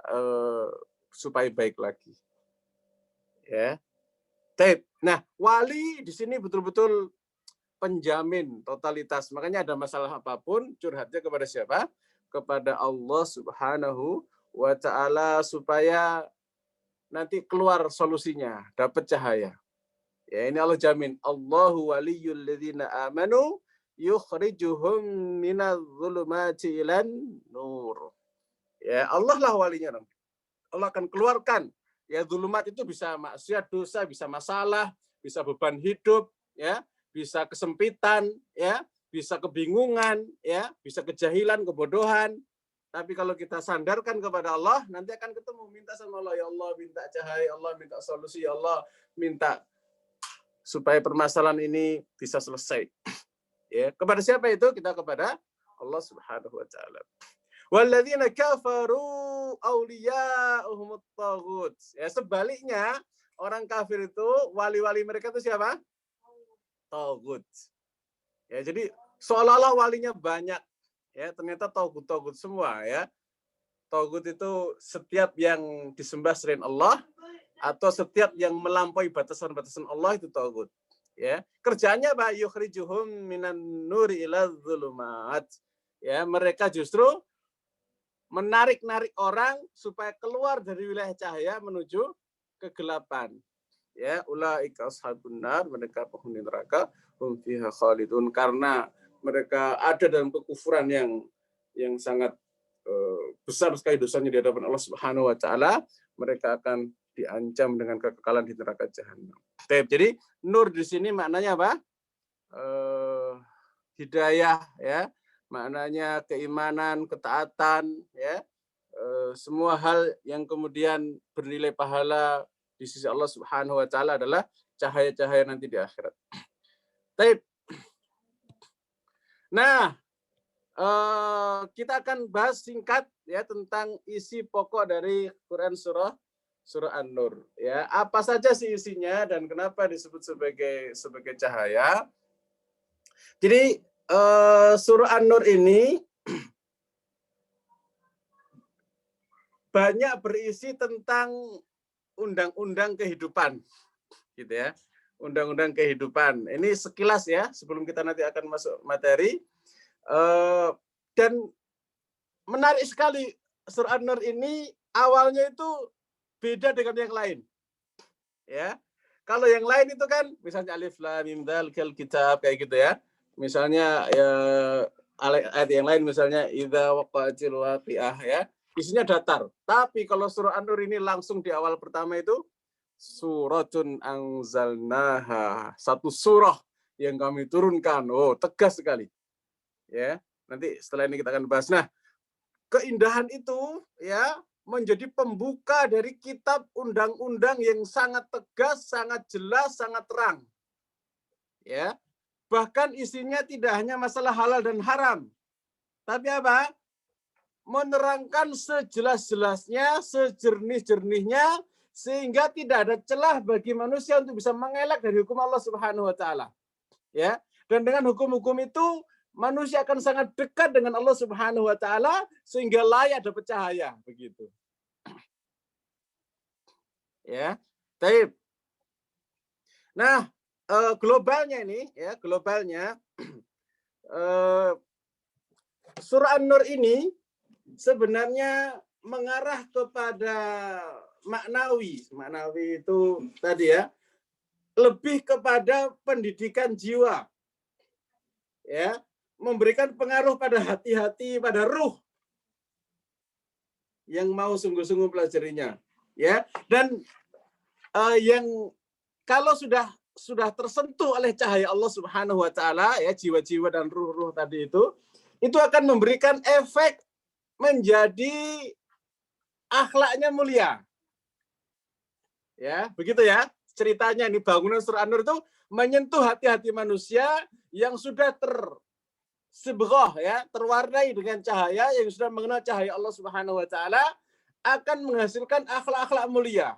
S1: baik lagi. Ya. Nah, wali di sini betul-betul penjamin totalitas. Makanya ada masalah apapun curhatnya kepada siapa? Kepada Allah Subhanahu wa taala supaya nanti keluar solusinya, dapat cahaya. Ya, ini Allah jamin. Allahu waliyyul ladzina amanu yukhrijuhum minadh dhulumati ilan nur. Ya, Allah lah walinya. Allah akan keluarkan. Ya, dhulumat itu bisa maksiat, dosa, bisa masalah, bisa beban hidup, ya, bisa kesempitan, ya, bisa kebingungan, ya, bisa kejahilan, kebodohan. Tapi kalau kita sandarkan kepada Allah, nanti akan ketemu, minta sama Allah, ya Allah, minta cahaya, Allah minta solusi, ya Allah minta supaya permasalahan ini bisa selesai. Ya, kepada siapa itu? Kita kepada Allah Subhanahu wa taala. Walladzina kafaru awliya'uhumut taghut. Ya, sebaliknya, orang kafir itu wali-wali mereka itu siapa? Taghut. Ya, jadi seolah-olah walinya banyak. Ya, ternyata taghut-taghut semua ya. Taghut itu setiap yang disembah selain Allah atau setiap yang melampaui batasan-batasan Allah itu taghut. Ya, kerjanya apa? Yukhrijuhum minan nuri ila dzulumat. Ya, mereka justru menarik-narik orang supaya keluar dari wilayah cahaya menuju kegelapan. Ya, ulaika ashabun nar, mereka penghuni neraka, hum fiha khalidun, karena mereka ada dalam kekufuran yang sangat besar sekali dosanya di hadapan Allah Subhanahu wa taala, mereka akan diancam dengan kekekalan di neraka jahanam. Jadi nur di sini maknanya apa? Hidayah ya, maknanya keimanan, ketaatan ya. Semua hal yang kemudian bernilai pahala di sisi Allah Subhanahu wa taala adalah cahaya-cahaya nanti di akhirat. Baik. Nah, kita akan bahas singkat ya tentang isi pokok dari Quran surah An-Nur ya. Apa saja sih isinya dan kenapa disebut sebagai cahaya? Jadi surah An-Nur ini banyak berisi tentang undang-undang kehidupan gitu ya. Undang-undang kehidupan. Ini sekilas ya sebelum kita nanti akan masuk materi. Dan menarik sekali surah An-Nur ini awalnya itu beda dengan yang lain. Ya. Kalau yang lain itu kan misalnya alif lam mim dzalikal kitab kayak gitu ya. Misalnya ya ayat yang lain misalnya idza waqa'atil waqi'ah ya. Isinya datar. Tapi kalau surah An-Nur ini langsung di awal pertama itu suratun anzalnaha. Satu surah yang kami turunkan. Oh, tegas sekali. Ya. Nanti setelah ini kita akan bahas. Nah, keindahan itu ya menjadi pembuka dari kitab undang-undang yang sangat tegas, sangat jelas, sangat terang. Ya. Bahkan isinya tidak hanya masalah halal dan haram. Tapi apa? menerangkan sejelas-jelasnya, sejernih-jernihnya, sehingga tidak ada celah bagi manusia untuk bisa mengelak dari hukum Allah Subhanahu wa taala. Ya. Dan dengan hukum-hukum itu manusia akan sangat dekat dengan Allah Subhanahu wa taala sehingga layak dapat cahaya, begitu. Ya. Baik. Nah, globalnya ini ya, globalnya surah An-Nur ini sebenarnya mengarah kepada maknawi. Maknawi itu tadi ya, lebih kepada pendidikan jiwa. Ya, memberikan pengaruh pada hati-hati, pada ruh yang mau sungguh-sungguh pelajarinya. Ya, dan yang kalau sudah tersentuh oleh cahaya Allah Subhanahu wa taala ya, jiwa-jiwa dan ruh-ruh tadi itu akan memberikan efek menjadi akhlaknya mulia. Ya, begitu ya. Ceritanya ini bangunan surah An-Nur itu menyentuh hati-hati manusia yang sudah tersibghah ya, terwarnai dengan cahaya, yang sudah mengenal cahaya Allah Subhanahu wa taala, akan menghasilkan akhlak-akhlak mulia.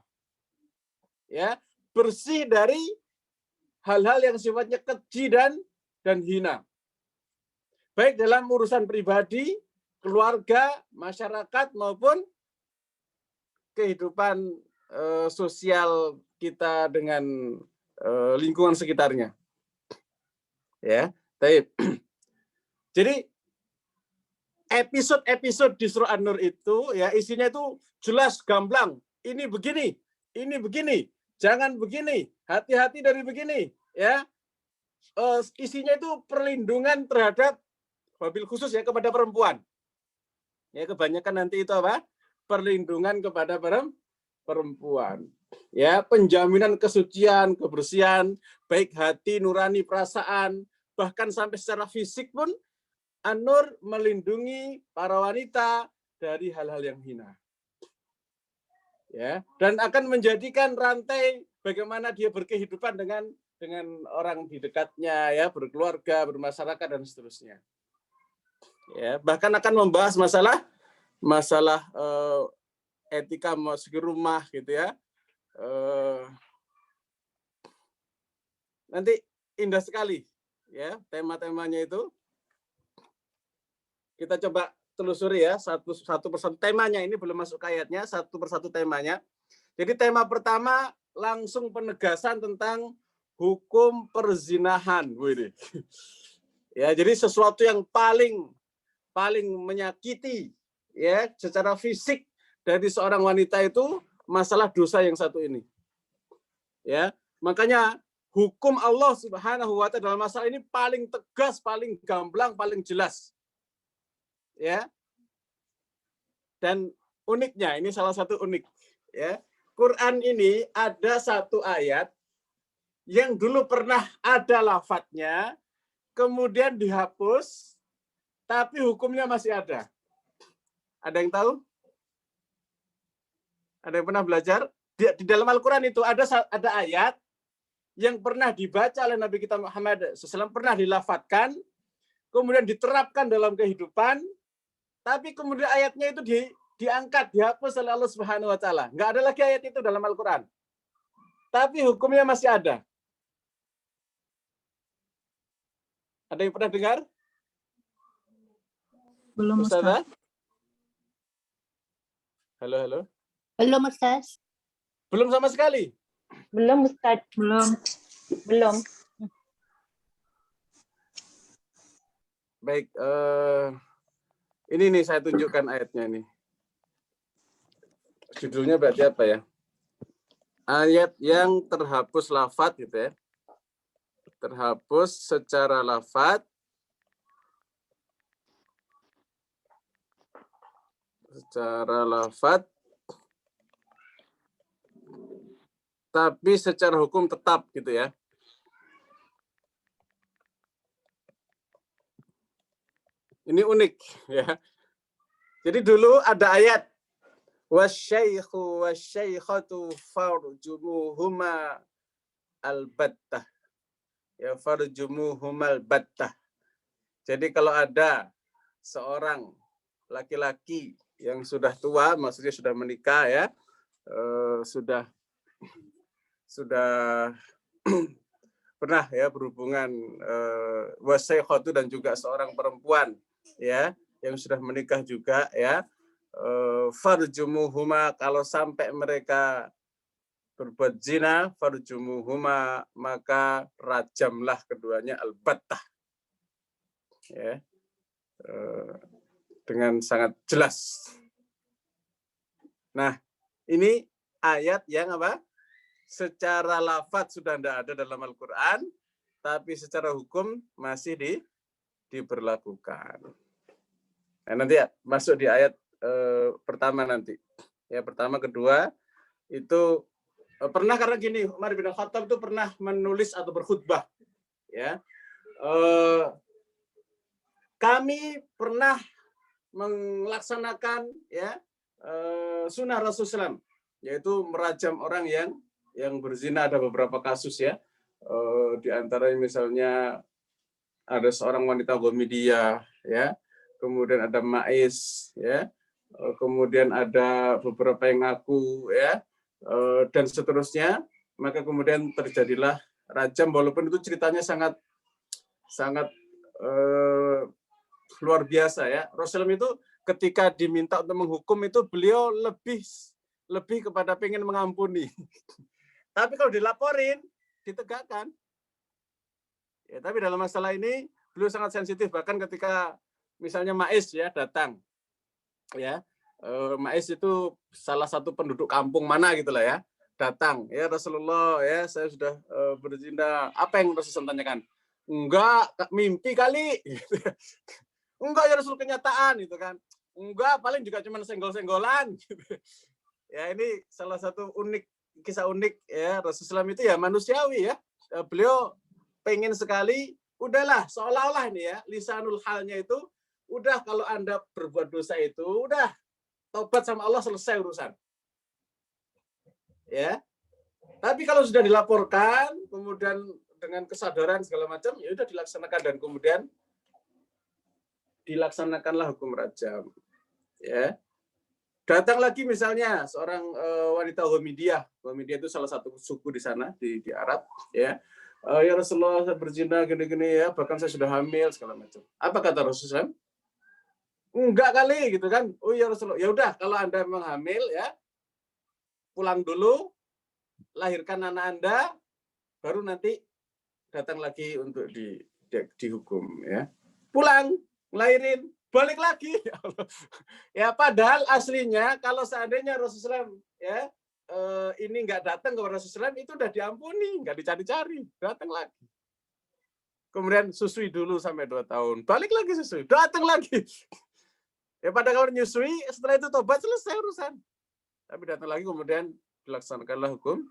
S1: Ya, bersih dari hal-hal yang sifatnya keji dan hina. Baik dalam urusan pribadi, keluarga, masyarakat maupun kehidupan sosial kita dengan lingkungan sekitarnya. Ya, baik. Jadi episode-episode di surah An-Nur itu ya isinya itu jelas gamblang. Ini begini, jangan begini, hati-hati dari begini, ya. Isinya itu perlindungan terhadap wabil khusus ya kepada perempuan. Ya, kebanyakan nanti itu apa? Perlindungan kepada perempuan. Ya, penjaminan kesucian, kebersihan, baik hati, nurani, perasaan, bahkan sampai secara fisik pun An-Nur melindungi para wanita dari hal-hal yang hina. Ya, dan akan menjadikan rantai bagaimana dia berkehidupan dengan orang di dekatnya ya, berkeluarga, bermasyarakat dan seterusnya. Ya, bahkan akan membahas masalah etika memasuki rumah gitu ya. Nanti indah sekali ya tema-temanya itu. Kita coba telusuri ya satu persatu temanya, ini belum masuk ke ayatnya, satu persatu temanya. Jadi tema pertama langsung penegasan tentang hukum perzinahan. Ya, jadi sesuatu yang paling menyakiti ya secara fisik dari seorang wanita itu masalah dosa yang satu ini. Ya, makanya hukum Allah Subhanahu wa taala dalam masalah ini paling tegas, paling gamblang, paling jelas. Ya. Dan uniknya, ini salah satu unik ya. Quran ini ada satu ayat yang dulu pernah ada lafadznya, kemudian dihapus, tapi hukumnya masih ada. Ada yang tahu? Ada yang pernah belajar? Di dalam Al-Quran itu ada ayat yang pernah dibaca oleh Nabi kita Muhammad SAW, pernah dilafadzkan, kemudian diterapkan dalam kehidupan, tapi kemudian ayatnya itu diangkat, dihapus oleh Allah Subhanahu wa taala. Enggak ada lagi ayat itu dalam Al-Quran. Tapi hukumnya masih ada. Ada yang pernah dengar?
S2: Belum, Ustaz.
S1: Halo.
S2: Belum, Ustaz.
S1: Belum sama sekali?
S3: Belum, Ustaz. Belum.
S1: Baik, ini nih saya tunjukkan ayatnya nih. Judulnya berarti apa ya? Ayat yang terhapus lafadz gitu ya. Terhapus secara lafadz. Tapi secara hukum tetap gitu ya. Ini unik ya. Jadi dulu ada ayat wasyaikhu wasyaikhatu farjumuhuma albattah. Ya, farjumuhuma albattah. Jadi kalau ada seorang laki-laki yang sudah tua, maksudnya sudah menikah ya, sudah pernah ya berhubungan wasaikhatu dan juga seorang perempuan ya yang sudah menikah juga ya, farjumuhuma, kalau sampai mereka berbuat zina, farjumuhuma, maka rajamlah keduanya albattah ya, dengan sangat jelas. Nah, ini ayat yang apa? Secara lafaz sudah tidak ada dalam Al-Quran, tapi secara hukum masih diberlakukan. Nah, nanti ya, masuk di ayat pertama nanti. Ya, pertama, kedua, itu pernah, karena gini, Umar bin Khattab itu pernah menulis atau berkhutbah. Ya, kami pernah melaksanakan ya sunnah Rasulullah SAW, yaitu merajam orang yang berzina. Ada beberapa kasus ya, di antaranya misalnya ada seorang wanita Ghamidiyah ya, kemudian ada Ma'is ya, kemudian ada beberapa yang ngaku ya, dan seterusnya. Maka kemudian terjadilah rajam, walaupun itu ceritanya sangat luar biasa ya. Rasulullah itu ketika diminta untuk menghukum itu beliau lebih kepada pengen mengampuni. Tapi kalau dilaporin, ditegakkan. Ya, tapi dalam masalah ini beliau sangat sensitif. Bahkan ketika misalnya Ma'is ya datang, ya Ma'is itu salah satu penduduk kampung mana gitulah ya, datang ya Rasulullah ya, saya sudah berzina. Apa yang Rasulullah tanyakan? Enggak, mimpi kali. Enggak ya Rasul, kenyataan gitu kan. Enggak, paling juga cuma senggol-senggolan. Ya, ini salah satu kisah unik ya Rasulullah itu ya, manusiawi ya. Beliau pengen sekali, udahlah seolah-olah ini ya, lisanul halnya itu udah, kalau Anda berbuat dosa itu udah tobat sama Allah, selesai urusan. Ya. Tapi kalau sudah dilaporkan, kemudian dengan kesadaran segala macam, ya udah dilaksanakan, dan kemudian dilaksanakanlah hukum rajam. Ya. Datang lagi misalnya seorang wanita Ghamidiyah. Ghamidiyah itu salah satu suku di sana di Arab. Ya. Ya Rasulullah, saya berzina gini-gini ya, bahkan saya sudah hamil segala macam. Apa kata Rasulullah? Enggak kali gitu kan. Oh ya Rasulullah, ya udah kalau Anda memang hamil ya, pulang dulu, lahirkan anak Anda, baru nanti datang lagi untuk dihukum ya. Pulang, ngelahirin, balik lagi. Ya, padahal aslinya kalau seandainya Rasulullah ya ini nggak datang kepada Rasulullah, itu udah diampuni, nggak dicari-cari, datang lagi. Kemudian susui dulu sampai 2 tahun, balik lagi susui, datang lagi. Ya, pada kalau nyusui, setelah itu tobat, selesai urusan. Tapi datang lagi, kemudian dilaksanakanlah hukum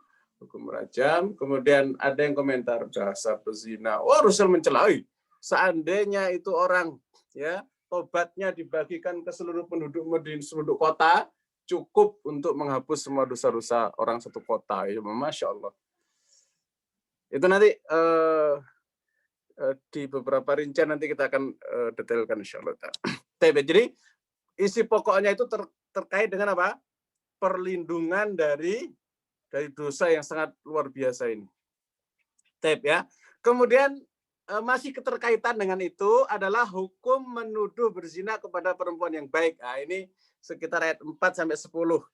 S1: rajam. Kemudian ada yang komentar, dasar pezina. Oh, Rasul mencelai. Seandainya itu orang ya tobatnya dibagikan ke seluruh penduduk Madinah, seluruh kota, cukup untuk menghapus semua dosa-dosa orang satu kota. Ya, Masya Allah. Itu nanti di beberapa rincian nanti kita akan detailkan insya Allah. Jadi isi pokoknya itu terkait dengan apa? Perlindungan dari dosa yang sangat luar biasa ini. Ya. Kemudian masih keterkaitan dengan itu adalah hukum menuduh berzina kepada perempuan yang baik. Nah, ini sekitar ayat 4 sampai 10.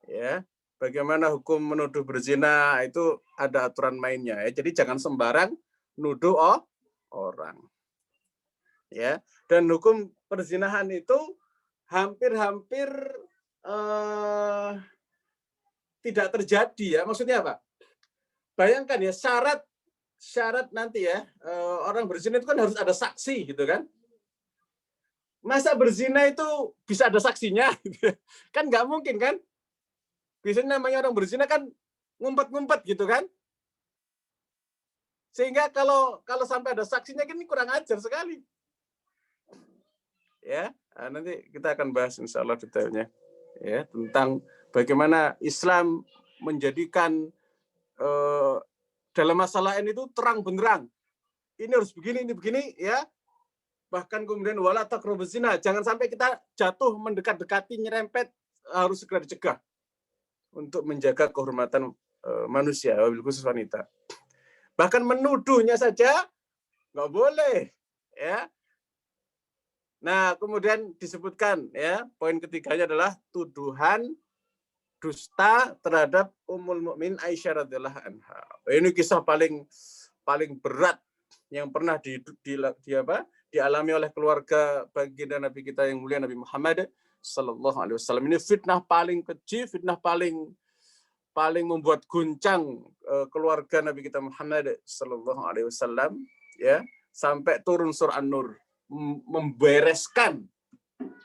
S1: Ya. Bagaimana hukum menuduh berzina, itu ada aturan mainnya ya. Jadi jangan sembarang nuduh orang. Ya. Dan hukum perzinahan itu hampir-hampir tidak terjadi ya. Maksudnya apa? Bayangkan ya, syarat nanti ya, orang berzina itu kan harus ada saksi gitu kan. Masa berzina itu bisa ada saksinya? Kan nggak mungkin kan? Biasanya namanya orang berzina kan ngumpet-ngumpet gitu kan. Sehingga kalau sampai ada saksinya kan ini kurang ajar sekali. Ya, nanti kita akan bahas insya Allah detailnya ya, tentang bagaimana Islam menjadikan dalam masalah ini itu terang benderang. Ini harus begini, ini begini ya. Bahkan kemudian wala taqrabuz zina, jangan sampai kita jatuh mendekat-dekati, nyerempet, harus segera dicegah untuk menjaga kehormatan manusia, wabil khusus wanita. Bahkan menuduhnya saja nggak boleh, ya. Nah, kemudian disebutkan, ya, poin ketiganya adalah tuduhan dusta terhadap Ummul Mukminin Aisyah radhiyallahu anha. Ini kisah paling berat yang pernah dialami oleh keluarga baginda Nabi kita yang mulia Nabi Muhammad sallallahu alaihi wasallam. Ini fitnah paling keji, fitnah paling membuat guncang keluarga Nabi kita Muhammad sallallahu alaihi wasallam, ya, sampai turun surah An-Nur membereskan,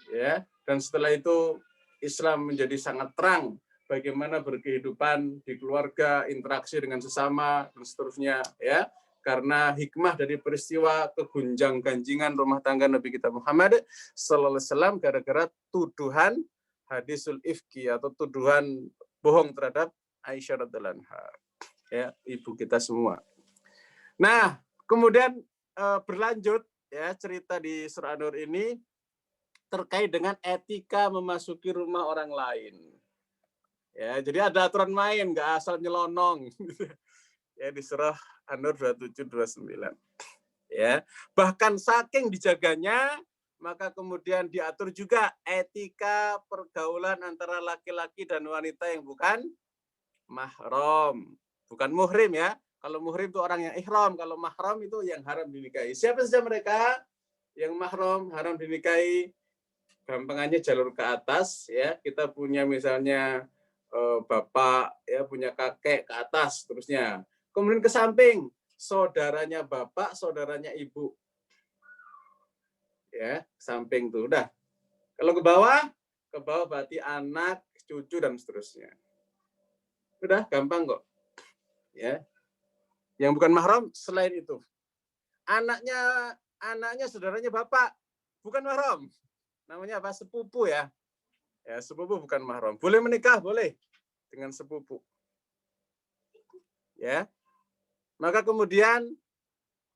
S1: ya, dan setelah itu Islam menjadi sangat terang bagaimana berkehidupan di keluarga, interaksi dengan sesama dan seterusnya, ya. Karena hikmah dari peristiwa kegunjang-ganjingan rumah tangga Nabi kita Muhammad sallallahu alaihi wasallam gara-gara tuduhan hadisul ifki atau tuduhan bohong terhadap Aisyah radhiyallahu anha, ya, ibu kita semua. Nah, kemudian berlanjut, ya, cerita di surah An-Nur ini terkait dengan etika memasuki rumah orang lain. Ya, jadi ada aturan main, nggak asal nyelonong. Ya, di surah An-Nur 27-29. Ya, bahkan saking dijaganya, maka kemudian diatur juga etika pergaulan antara laki-laki dan wanita yang bukan mahram, bukan muhrim, ya. Kalau muhrim itu orang yang ihram, kalau mahram itu yang haram dinikahi. Siapa saja mereka yang mahram haram dinikahi? Gampangannya jalur ke atas, ya. Kita punya misalnya bapak, ya, punya kakek ke atas, terusnya. Kemudian ke samping, saudaranya bapak, saudaranya ibu. Ya, samping tuh udah. Kalau ke bawah berarti anak, cucu dan seterusnya. Udah gampang kok. Ya. Yang bukan mahram selain itu. Anaknya saudaranya bapak, bukan mahram. Namanya apa? Sepupu, ya. Ya, sepupu bukan mahram. Boleh menikah, boleh dengan sepupu. Ya. Maka kemudian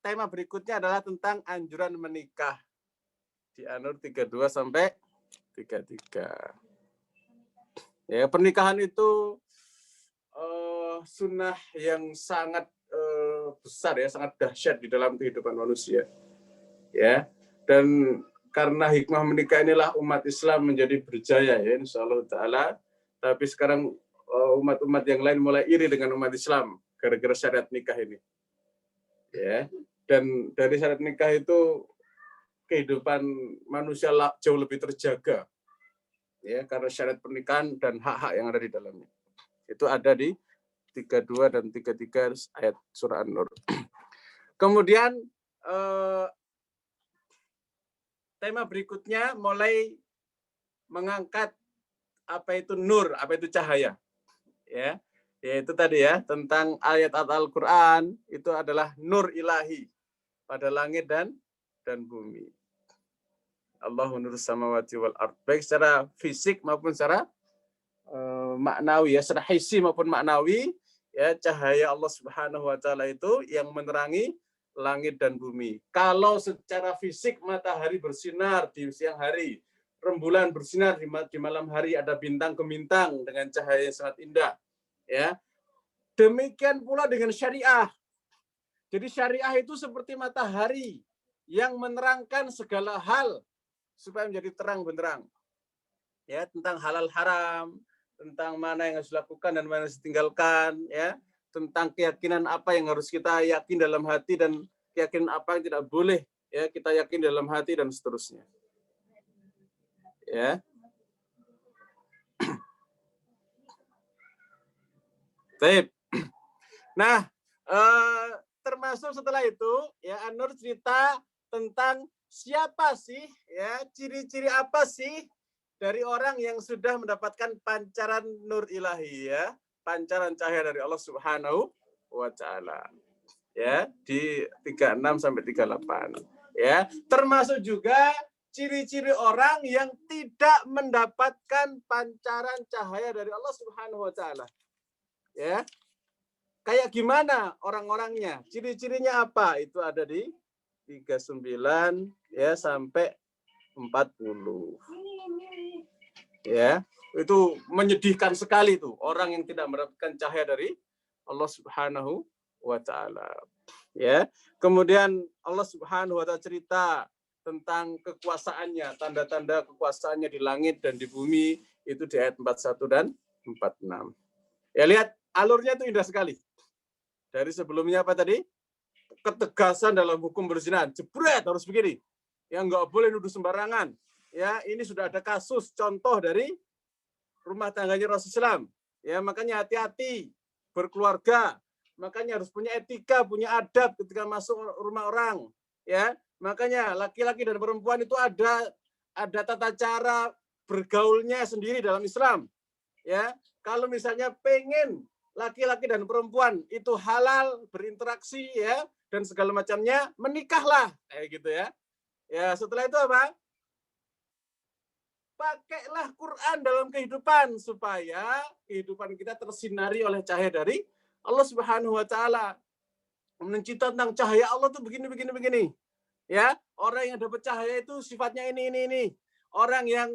S1: tema berikutnya adalah tentang anjuran menikah di An-Nur 32 sampai 33. Ya, pernikahan itu sunnah yang sangat besar, ya, sangat dahsyat di dalam kehidupan manusia. Ya. Dan karena hikmah menikah inilah umat Islam menjadi berjaya, ya, insyaallah taala. Tapi sekarang umat-umat yang lain mulai iri dengan umat Islam gara-gara syariat nikah ini. Ya. Dan dari syariat nikah itu kehidupan manusia jauh lebih terjaga, ya, karena syariat pernikahan dan hak-hak yang ada di dalamnya. Itu ada di 32 dan 33 ayat surah An-Nur. Kemudian tema berikutnya mulai mengangkat apa itu nur, apa itu cahaya, ya. Yaitu tadi, ya, tentang ayat Al-Qur'an itu adalah nur ilahi pada langit dan bumi. Allahu nurus samawati wal ard. Baik secara fisik maupun secara maknawi, ya, secara hissi maupun maknawi, ya, cahaya Allah Subhanahu wa taala itu yang menerangi langit dan bumi. Kalau secara fisik matahari bersinar di siang hari, rembulan bersinar di malam hari, ada bintang gemintang dengan cahaya yang sangat indah, ya. Demikian pula dengan syariah. Jadi syariah itu seperti matahari yang menerangkan segala hal supaya menjadi terang benderang, ya, tentang halal haram, tentang mana yang harus dilakukan dan mana yang harus ditinggalkan, ya, tentang keyakinan apa yang harus kita yakin dalam hati dan keyakinan apa yang tidak boleh, ya, kita yakin dalam hati dan seterusnya, ya. Baik. Nah, termasuk setelah itu, ya, An-Nur cerita tentang siapa sih, ya, ciri-ciri apa sih dari orang yang sudah mendapatkan pancaran nur ilahi, ya, pancaran cahaya dari Allah Subhanahu wa taala. Ya, di 36 sampai 38. Ya, termasuk juga ciri-ciri orang yang tidak mendapatkan pancaran cahaya dari Allah Subhanahu wa taala. Ya. Kayak gimana orang-orangnya? Ciri-cirinya apa? Itu ada di 39 ya sampai 40. Ya, itu menyedihkan sekali tuh orang yang tidak mendapatkan cahaya dari Allah Subhanahu wa taala. Ya. Kemudian Allah Subhanahu wa taala cerita tentang kekuasaannya, tanda-tanda kekuasaannya di langit dan di bumi itu di ayat 41 dan 46. Ya, lihat alurnya itu indah sekali. Dari sebelumnya apa tadi? Ketegasan dalam hukum berzina, jebret harus begini. Yang nggak boleh nuduh sembarangan. Ya, ini sudah ada kasus contoh dari rumah tangganya Rasulullah SAW. Ya, makanya hati-hati berkeluarga. Makanya harus punya etika, punya adab ketika masuk rumah orang. Ya, makanya laki-laki dan perempuan itu ada tata cara bergaulnya sendiri dalam Islam. Ya, kalau misalnya pengen laki-laki dan perempuan itu halal berinteraksi ya dan segala macamnya, menikahlah kayak gitu ya. Ya, setelah itu apa? Pakailah Quran dalam kehidupan supaya kehidupan kita tersinari oleh cahaya dari Allah Subhanahu wa taala. Mencerita tentang cahaya Allah tuh begini. Ya, orang yang dapat cahaya itu sifatnya ini. Orang yang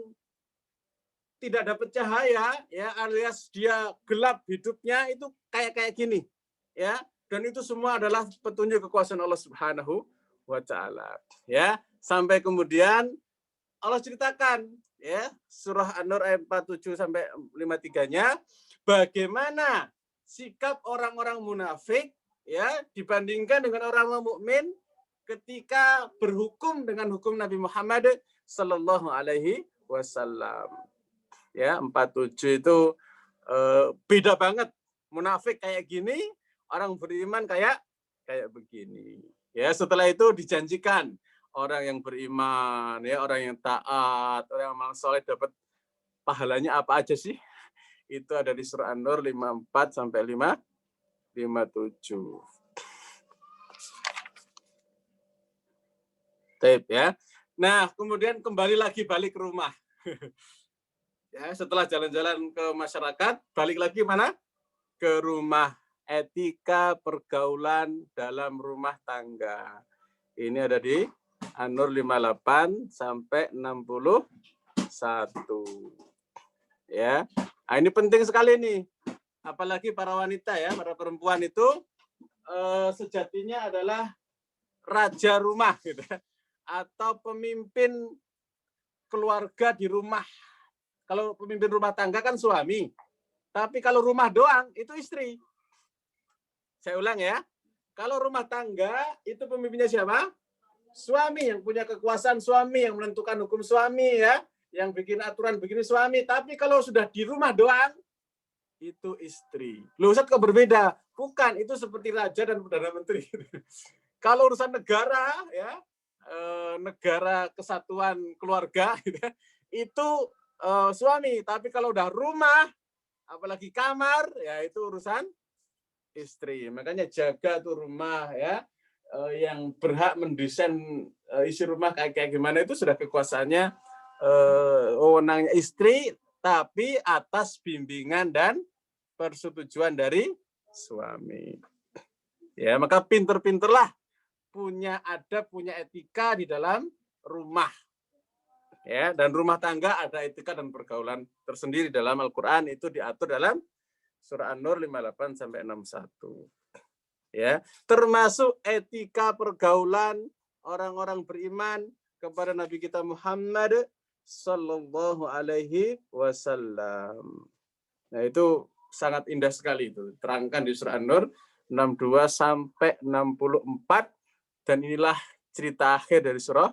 S1: tidak dapat cahaya ya alias dia gelap hidupnya itu kayak gini. Ya, dan itu semua adalah petunjuk kekuasaan Allah Subhanahu wa taala. Ya, sampai kemudian Allah ceritakan ya surah An-Nur ayat 47 sampai 53-nya bagaimana sikap orang-orang munafik ya dibandingkan dengan orang mukmin ketika berhukum dengan hukum Nabi Muhammad sallallahu alaihi wasallam. Ya, 47 itu beda banget. Munafik kayak gini, orang beriman kayak begini. Ya, setelah itu dijanjikan orang yang beriman, ya orang yang taat, orang yang amal soleh dapat pahalanya apa aja sih? Itu ada di surah An-Nur 54 sampai 57. Tape ya. Nah, kemudian kembali lagi balik ke rumah. Ya, setelah jalan-jalan ke masyarakat, balik lagi mana? Ke rumah. Etika pergaulan dalam rumah tangga. Ini ada di An-Nur 58 sampai 61. Ya. Nah, ini penting sekali nih. Apalagi para wanita ya, para perempuan itu sejatinya adalah raja rumah gitu. Atau pemimpin keluarga di rumah. Kalau pemimpin rumah tangga kan suami. Tapi kalau rumah doang itu istri. Saya ulang ya. Kalau rumah tangga itu pemimpinnya siapa? Suami, yang punya kekuasaan suami, yang menentukan hukum suami ya, yang bikin aturan begini suami. Tapi kalau sudah di rumah doang itu istri. Loh, Ustaz kok berbeda? Bukan, itu seperti raja dan perdana menteri. Kalau urusan negara ya, negara kesatuan keluarga gitu, itu suami. Tapi kalau udah rumah, apalagi kamar, ya itu urusan istri. Makanya jaga tuh rumah ya. Yang berhak mendesain isi rumah kayak gimana itu sudah kekuasaannya wewenangnya istri, tapi atas bimbingan dan persetujuan dari suami. Ya, maka pinter-pinterlah punya adab, punya etika di dalam rumah. Ya, dan rumah tangga ada etika dan pergaulan tersendiri dalam Al-Qur'an, itu diatur dalam surah An-Nur 58 sampai 61. Ya, termasuk etika pergaulan orang-orang beriman kepada Nabi kita Muhammad sallallahu alaihi wasallam. Nah, itu sangat indah sekali itu. Terangkan di surah An-Nur 62 sampai 64 dan inilah cerita akhir dari surah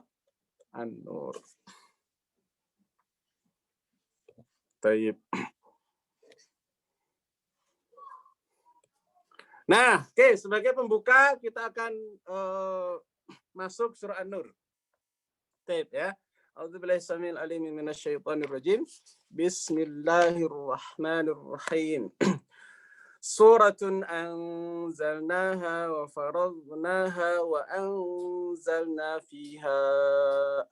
S1: An-Nur. Taib. Nah, oke, sebagai pembuka kita akan masuk surah An-Nur. Taib ya. A'udzubillahi samil alim minasyaitonir rajim. Bismillahirrahmanirrahim. Suratun anzalnaha wa faradnaha wa anzalna fiha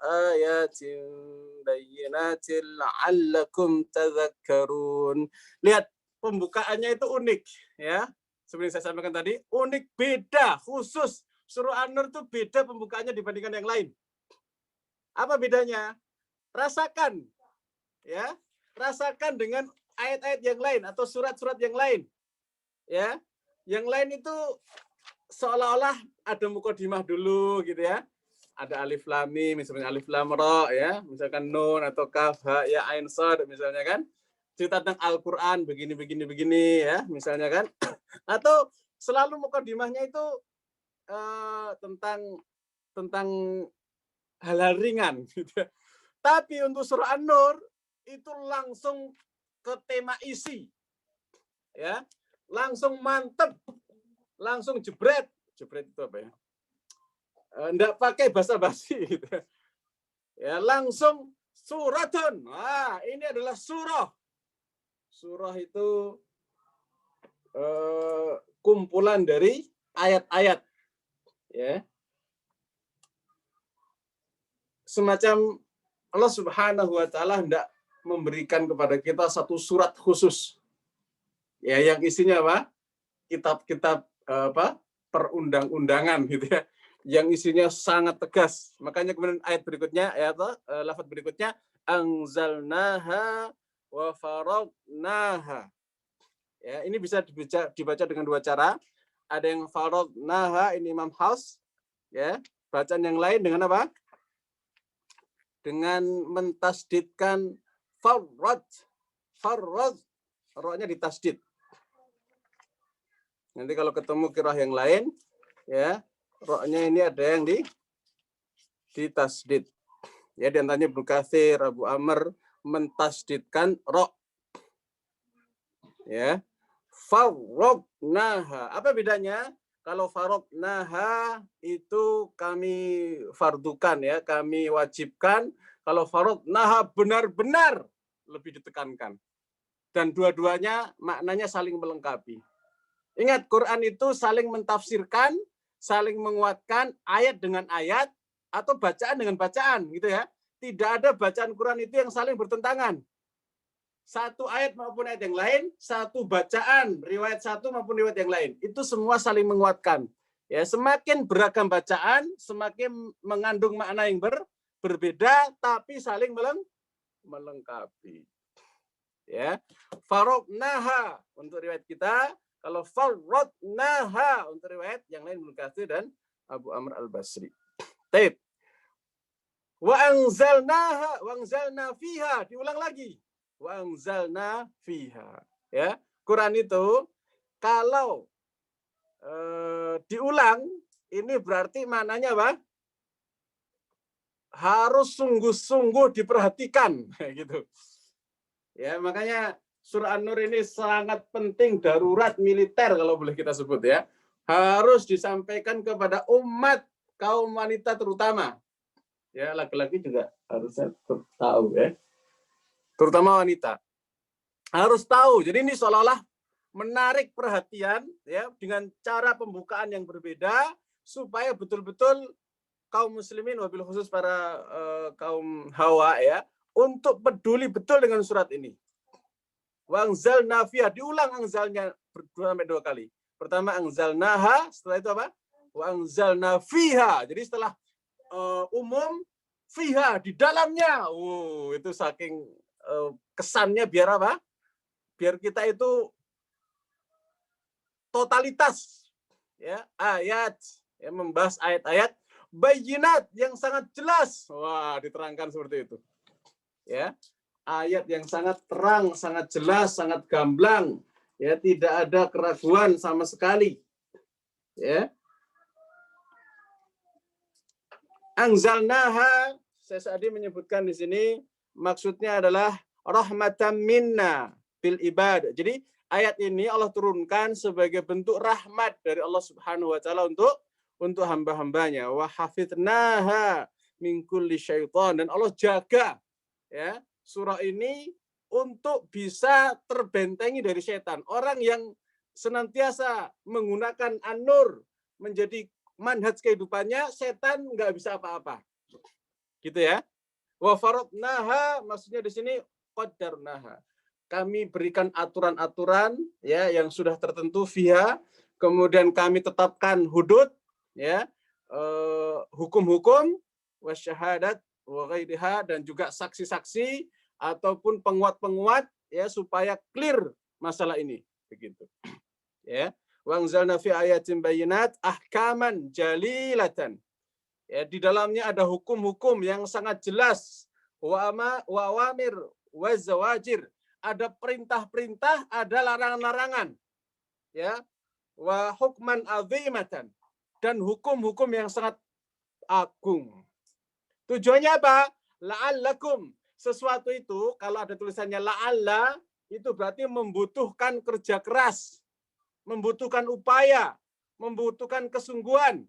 S1: ayatin bayyinatin la'allakum tadhakkarun. Lihat, pembukaannya itu unik ya. Seperti saya sampaikan tadi, unik, beda, khusus, surah An-Nur itu beda pembukaannya dibandingkan yang lain. Apa bedanya? Rasakan, ya, rasakan dengan ayat-ayat yang lain atau surat-surat yang lain, ya. Yang lain itu seolah-olah ada mukadimah dulu, gitu ya. Ada alif lam mim, misalnya alif lam ra, ya, misalkan nun atau kaf ha ya ain sad, misalnya kan. Cerita tentang Al-Qur'an begini ya, misalnya kan. Atau selalu mukadimahnya itu tentang hal-hal ringan gitu. Tapi untuk surah An-Nur itu langsung ke tema isi. Ya. Langsung mantep. Langsung jebret. Jebret itu apa ya? Enggak pakai basa-basi gitu. Ya, langsung suratun. Nah, ini adalah surah. Surah itu kumpulan dari ayat-ayat, ya, semacam Allah Subhanahu wa taala hendak memberikan kepada kita satu surat khusus, ya, yang isinya apa? Kitab-kitab perundang-undangan gitu ya, yang isinya sangat tegas. Makanya kemudian ayat berikutnya, lafaz berikutnya, anzalnaha wa faradnaha. Ya, ini bisa dibaca dengan dua cara. Ada yang faradnaha, ini Imam Hafs, ya. Bacaan yang lain dengan apa? Dengan mentasdidkan farad. Farad, ra-nya ditasdid. Nanti kalau ketemu qiraah yang lain, ya, ra-nya ini ada yang ditasdid. Ya, di antaranya Ibnu Katsir, Abu Amr mentasdidkan ra. Ya. Farradnaha. Apa bedanya? Kalau farradnaha itu kami fardukan, ya, kami wajibkan. Kalau farradnaha benar-benar lebih ditekankan. Dan dua-duanya maknanya saling melengkapi. Ingat, Quran itu saling mentafsirkan, saling menguatkan ayat dengan ayat atau bacaan dengan bacaan, gitu ya. Tidak ada bacaan Quran itu yang saling bertentangan. Satu ayat maupun ayat yang lain, satu bacaan, riwayat satu maupun riwayat yang lain. Itu semua saling menguatkan. Ya, semakin beragam bacaan, semakin mengandung makna yang berbeda, tapi saling melengkapi. Ya, faradnaha untuk riwayat kita, kalau farradnaha untuk riwayat yang lain Ibnu Katsir dan Abu Amr Al-Basri. Taib. Wa anzalnaha wa anzalna fiha, diulang lagi. Wa anzalna fiha. Ya, Quran itu kalau diulang ini berarti maknanya apa? Harus sungguh-sungguh diperhatikan gitu. Ya, makanya surah An-Nur ini sangat penting, darurat militer kalau boleh kita sebut, ya. Harus disampaikan kepada umat kaum wanita terutama. Ya, laki-laki juga harusnya tahu, ya. Terutama wanita harus tahu. Jadi ini seolah-olah menarik perhatian, ya, dengan cara pembukaan yang berbeda supaya betul-betul kaum muslimin, wabil khusus para kaum hawa, ya, untuk peduli betul dengan surat ini. Wa anzalna fiha, diulang anzalnya sampai 2 kali. Pertama anzalnaha, setelah itu apa? Wa anzalna fiha. Jadi setelah umum, fiha, di dalamnya. Itu saking kesannya biar apa? Biar kita itu totalitas, ya, ayat, ya, membahas ayat-ayat bayyinat yang sangat jelas. Wah, diterangkan seperti itu. Ya, ayat yang sangat terang, sangat jelas, sangat gamblang, ya, tidak ada keraguan sama sekali. Ya. Anzalnaha, saya tadi menyebutkan di sini maksudnya adalah rahmatan minna bil ibad. Jadi ayat ini Allah turunkan sebagai bentuk rahmat dari Allah Subhanahu wa taala untuk hamba-hambanya. Wa hafidnaha min kulli syaitan, dan Allah jaga, ya, surah ini untuk bisa terbentengi dari setan. Orang yang senantiasa menggunakan An-Nur menjadi manhaj kehidupannya, setan nggak bisa apa-apa. Gitu ya. Wa faradnaha, maksudnya di sini qaddarnaha. Kami berikan aturan-aturan, ya, yang sudah tertentu fiha, kemudian kami tetapkan hudud, ya, hukum-hukum wasyahadat wa ghairiha, dan juga saksi-saksi ataupun penguat-penguat ya supaya clear masalah ini begitu. Ya. Wa anzalna fi ayatin bayyinat ahkaman jalilatan. Ya, di dalamnya ada hukum-hukum yang sangat jelas, wa awamir wa zawajir, ada perintah-perintah, ada larangan-larangan. Ya. Wa hukman azimatan, dan hukum-hukum yang sangat agung. Tujuannya apa? La'allakum. Sesuatu itu kalau ada tulisannya la'alla, itu berarti membutuhkan kerja keras, membutuhkan upaya, membutuhkan kesungguhan,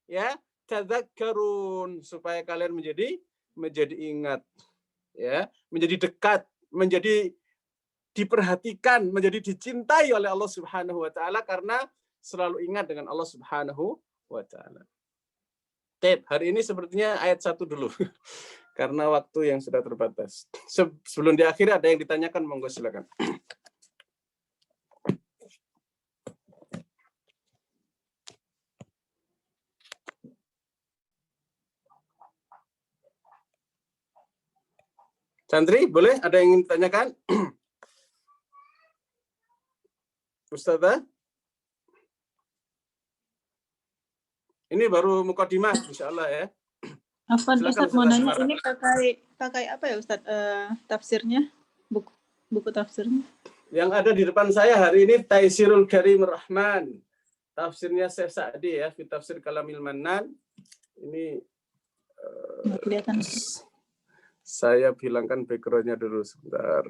S1: ya. Tadzakkarun, supaya kalian menjadi ingat, ya, menjadi dekat, menjadi diperhatikan, menjadi dicintai oleh Allah Subhanahu wa taala karena selalu ingat dengan Allah Subhanahu wa taala. Hari ini sepertinya ayat 1 dulu. Karena waktu yang sudah terbatas. Sebelum diakhiri ada yang ditanyakan, monggo silakan. Santri, boleh? Ada yang ingin ditanyakan? Ustazah? Ini baru mukadimah, insyaallah ya.
S2: Afwan,
S1: Silakan,
S2: Ustaz mau
S1: Ustazah
S2: nanya
S1: Semara.
S2: ini pakai apa ya Ustaz, tafsirnya? Buku tafsirnya.
S1: Yang ada di depan saya hari ini Taisirul Karim Rahman. Tafsirnya Syekh Sa'di ya, fi tafsir Kalamil Mannan. Ini
S2: Nggak kelihatan.
S1: saya bilangkan background-nya dulu sebentar.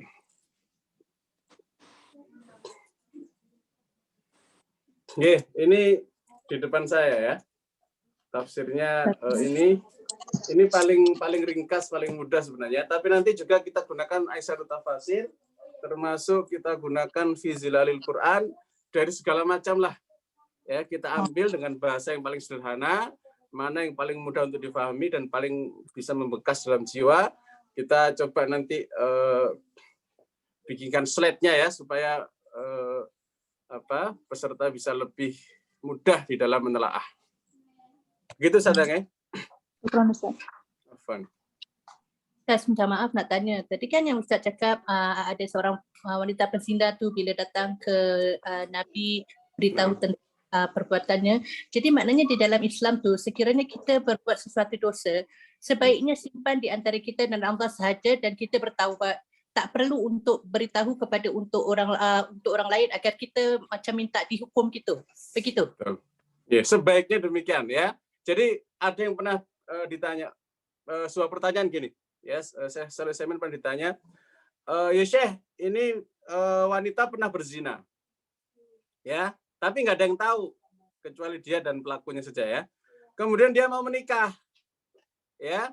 S1: Oke, ini di depan saya ya. Tafsirnya ini paling ringkas, paling mudah sebenarnya. Tapi nanti juga kita gunakan Aisyarut Tafasir, termasuk kita gunakan fi zilalil Quran, dari segala macam lah. Ya, kita ambil dengan bahasa yang paling sederhana, mana yang paling mudah untuk difahami dan paling bisa membekas dalam jiwa. Kita coba nanti bikinkan slide-nya ya supaya peserta bisa lebih mudah di dalam menelaah. Begitu Sadang ya?
S2: Bukan Ustaz.
S1: Afwan.
S2: Ustaz, minta maaf nak tanya. Tadi kan yang Ustaz cakap ada seorang wanita penzindah tu bila datang ke Nabi beritahu tentang perbuatannya. Jadi maknanya di dalam Islam tu sekiranya kita berbuat sesuatu dosa, sebaiknya simpan di antara kita dan Allah sahaja dan kita bertaubat. Tak perlu untuk beritahu kepada untuk orang lain agar kita macam minta dihukum gitu. Begitu.
S1: Ya, sebaiknya demikian ya. Jadi ada yang pernah ditanya sebuah pertanyaan gini, ya, saya pernah ditanya, ya Syekh, ini wanita pernah berzina, ya, tapi nggak ada yang tahu kecuali dia dan pelakunya saja ya. Kemudian dia mau menikah, ya,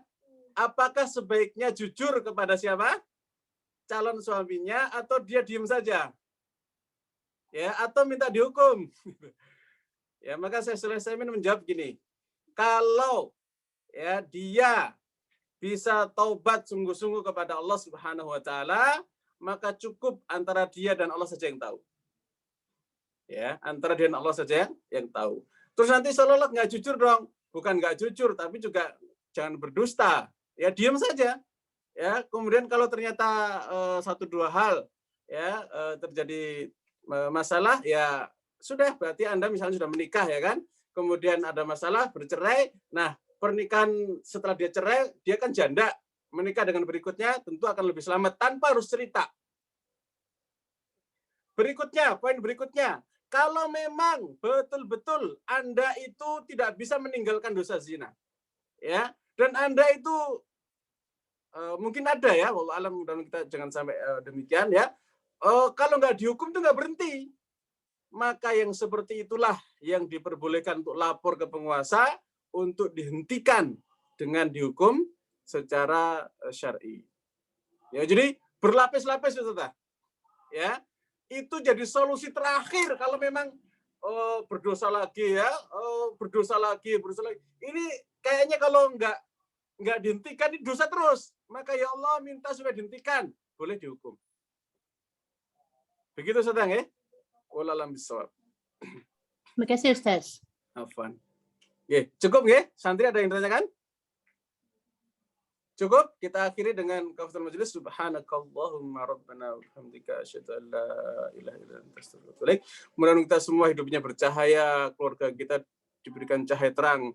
S1: apakah sebaiknya jujur kepada siapa? Calon suaminya atau dia diem saja, ya, atau minta dihukum? Ya, maka saya menjawab gini. Kalau ya dia bisa taubat sungguh-sungguh kepada Allah Subhanahu wa taala, maka cukup antara dia dan Allah saja yang tahu. Ya, antara dia dan Allah saja yang tahu. Terus nanti seolah-olah nggak jujur dong. Bukan nggak jujur, tapi juga jangan berdusta. Ya, diam saja. Ya, kemudian kalau ternyata satu dua hal ya terjadi masalah, ya sudah, berarti Anda misalnya sudah menikah ya kan? Kemudian ada masalah, bercerai. Nah, pernikahan setelah dia cerai, dia kan janda. Menikah dengan berikutnya tentu akan lebih selamat tanpa harus cerita. Berikutnya, poin berikutnya. Kalau memang betul-betul Anda itu tidak bisa meninggalkan dosa zina, ya, dan Anda itu mungkin ada ya, wallahu alam, dan kita jangan sampai demikian ya. Kalau nggak dihukum itu nggak berhenti. Maka yang seperti itulah yang diperbolehkan untuk lapor ke penguasa untuk dihentikan dengan dihukum secara syar'i. Ya, jadi berlapis-lapis Ustaz. Ya. Itu jadi solusi terakhir kalau memang berdosa lagi ya, berdosa lagi. Ini kayaknya kalau nggak dihentikan ini dosa terus. Maka ya Allah minta supaya dihentikan, boleh dihukum. Begitu Ustaz ya? Wallahualam bishawab.
S2: Terima kasih Ustaz.
S1: Afwan. Oke, cukup nggih? Santri ada yang ditanyakan? Cukup? Kita akhiri dengan kafaratul majelis. Subhanakallahumma rabbana wa bihamdika asyhadu an la ilaha illa anta astaghfiruka wa atubu ilaik. Mudah-mudahan kita semua hidupnya bercahaya, keluarga kita diberikan cahaya terang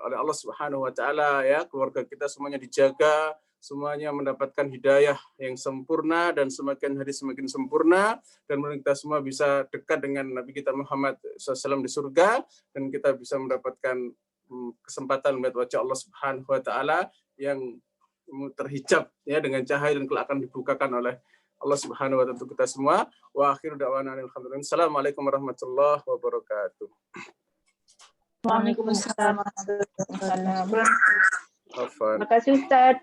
S1: oleh Allah Subhanahu wa taala ya, keluarga kita semuanya dijaga, semuanya mendapatkan hidayah yang sempurna dan semakin hari semakin sempurna, dan kita semua bisa dekat dengan Nabi kita Muhammad SAW di surga, dan kita bisa mendapatkan kesempatan melihat wajah Allah Subhanahu wa taala yang terhijab ya dengan cahaya dan kelak akan dibukakan oleh Allah Subhanahu wa taala untuk kita semua. Wa akhiru da'wana alhamdulillah. Assalamualaikum warahmatullahi wabarakatuh.
S3: Waalaikumsalam warahmatullahi wabarakatuh.
S1: Afwan.
S3: Terima kasih Ustaz.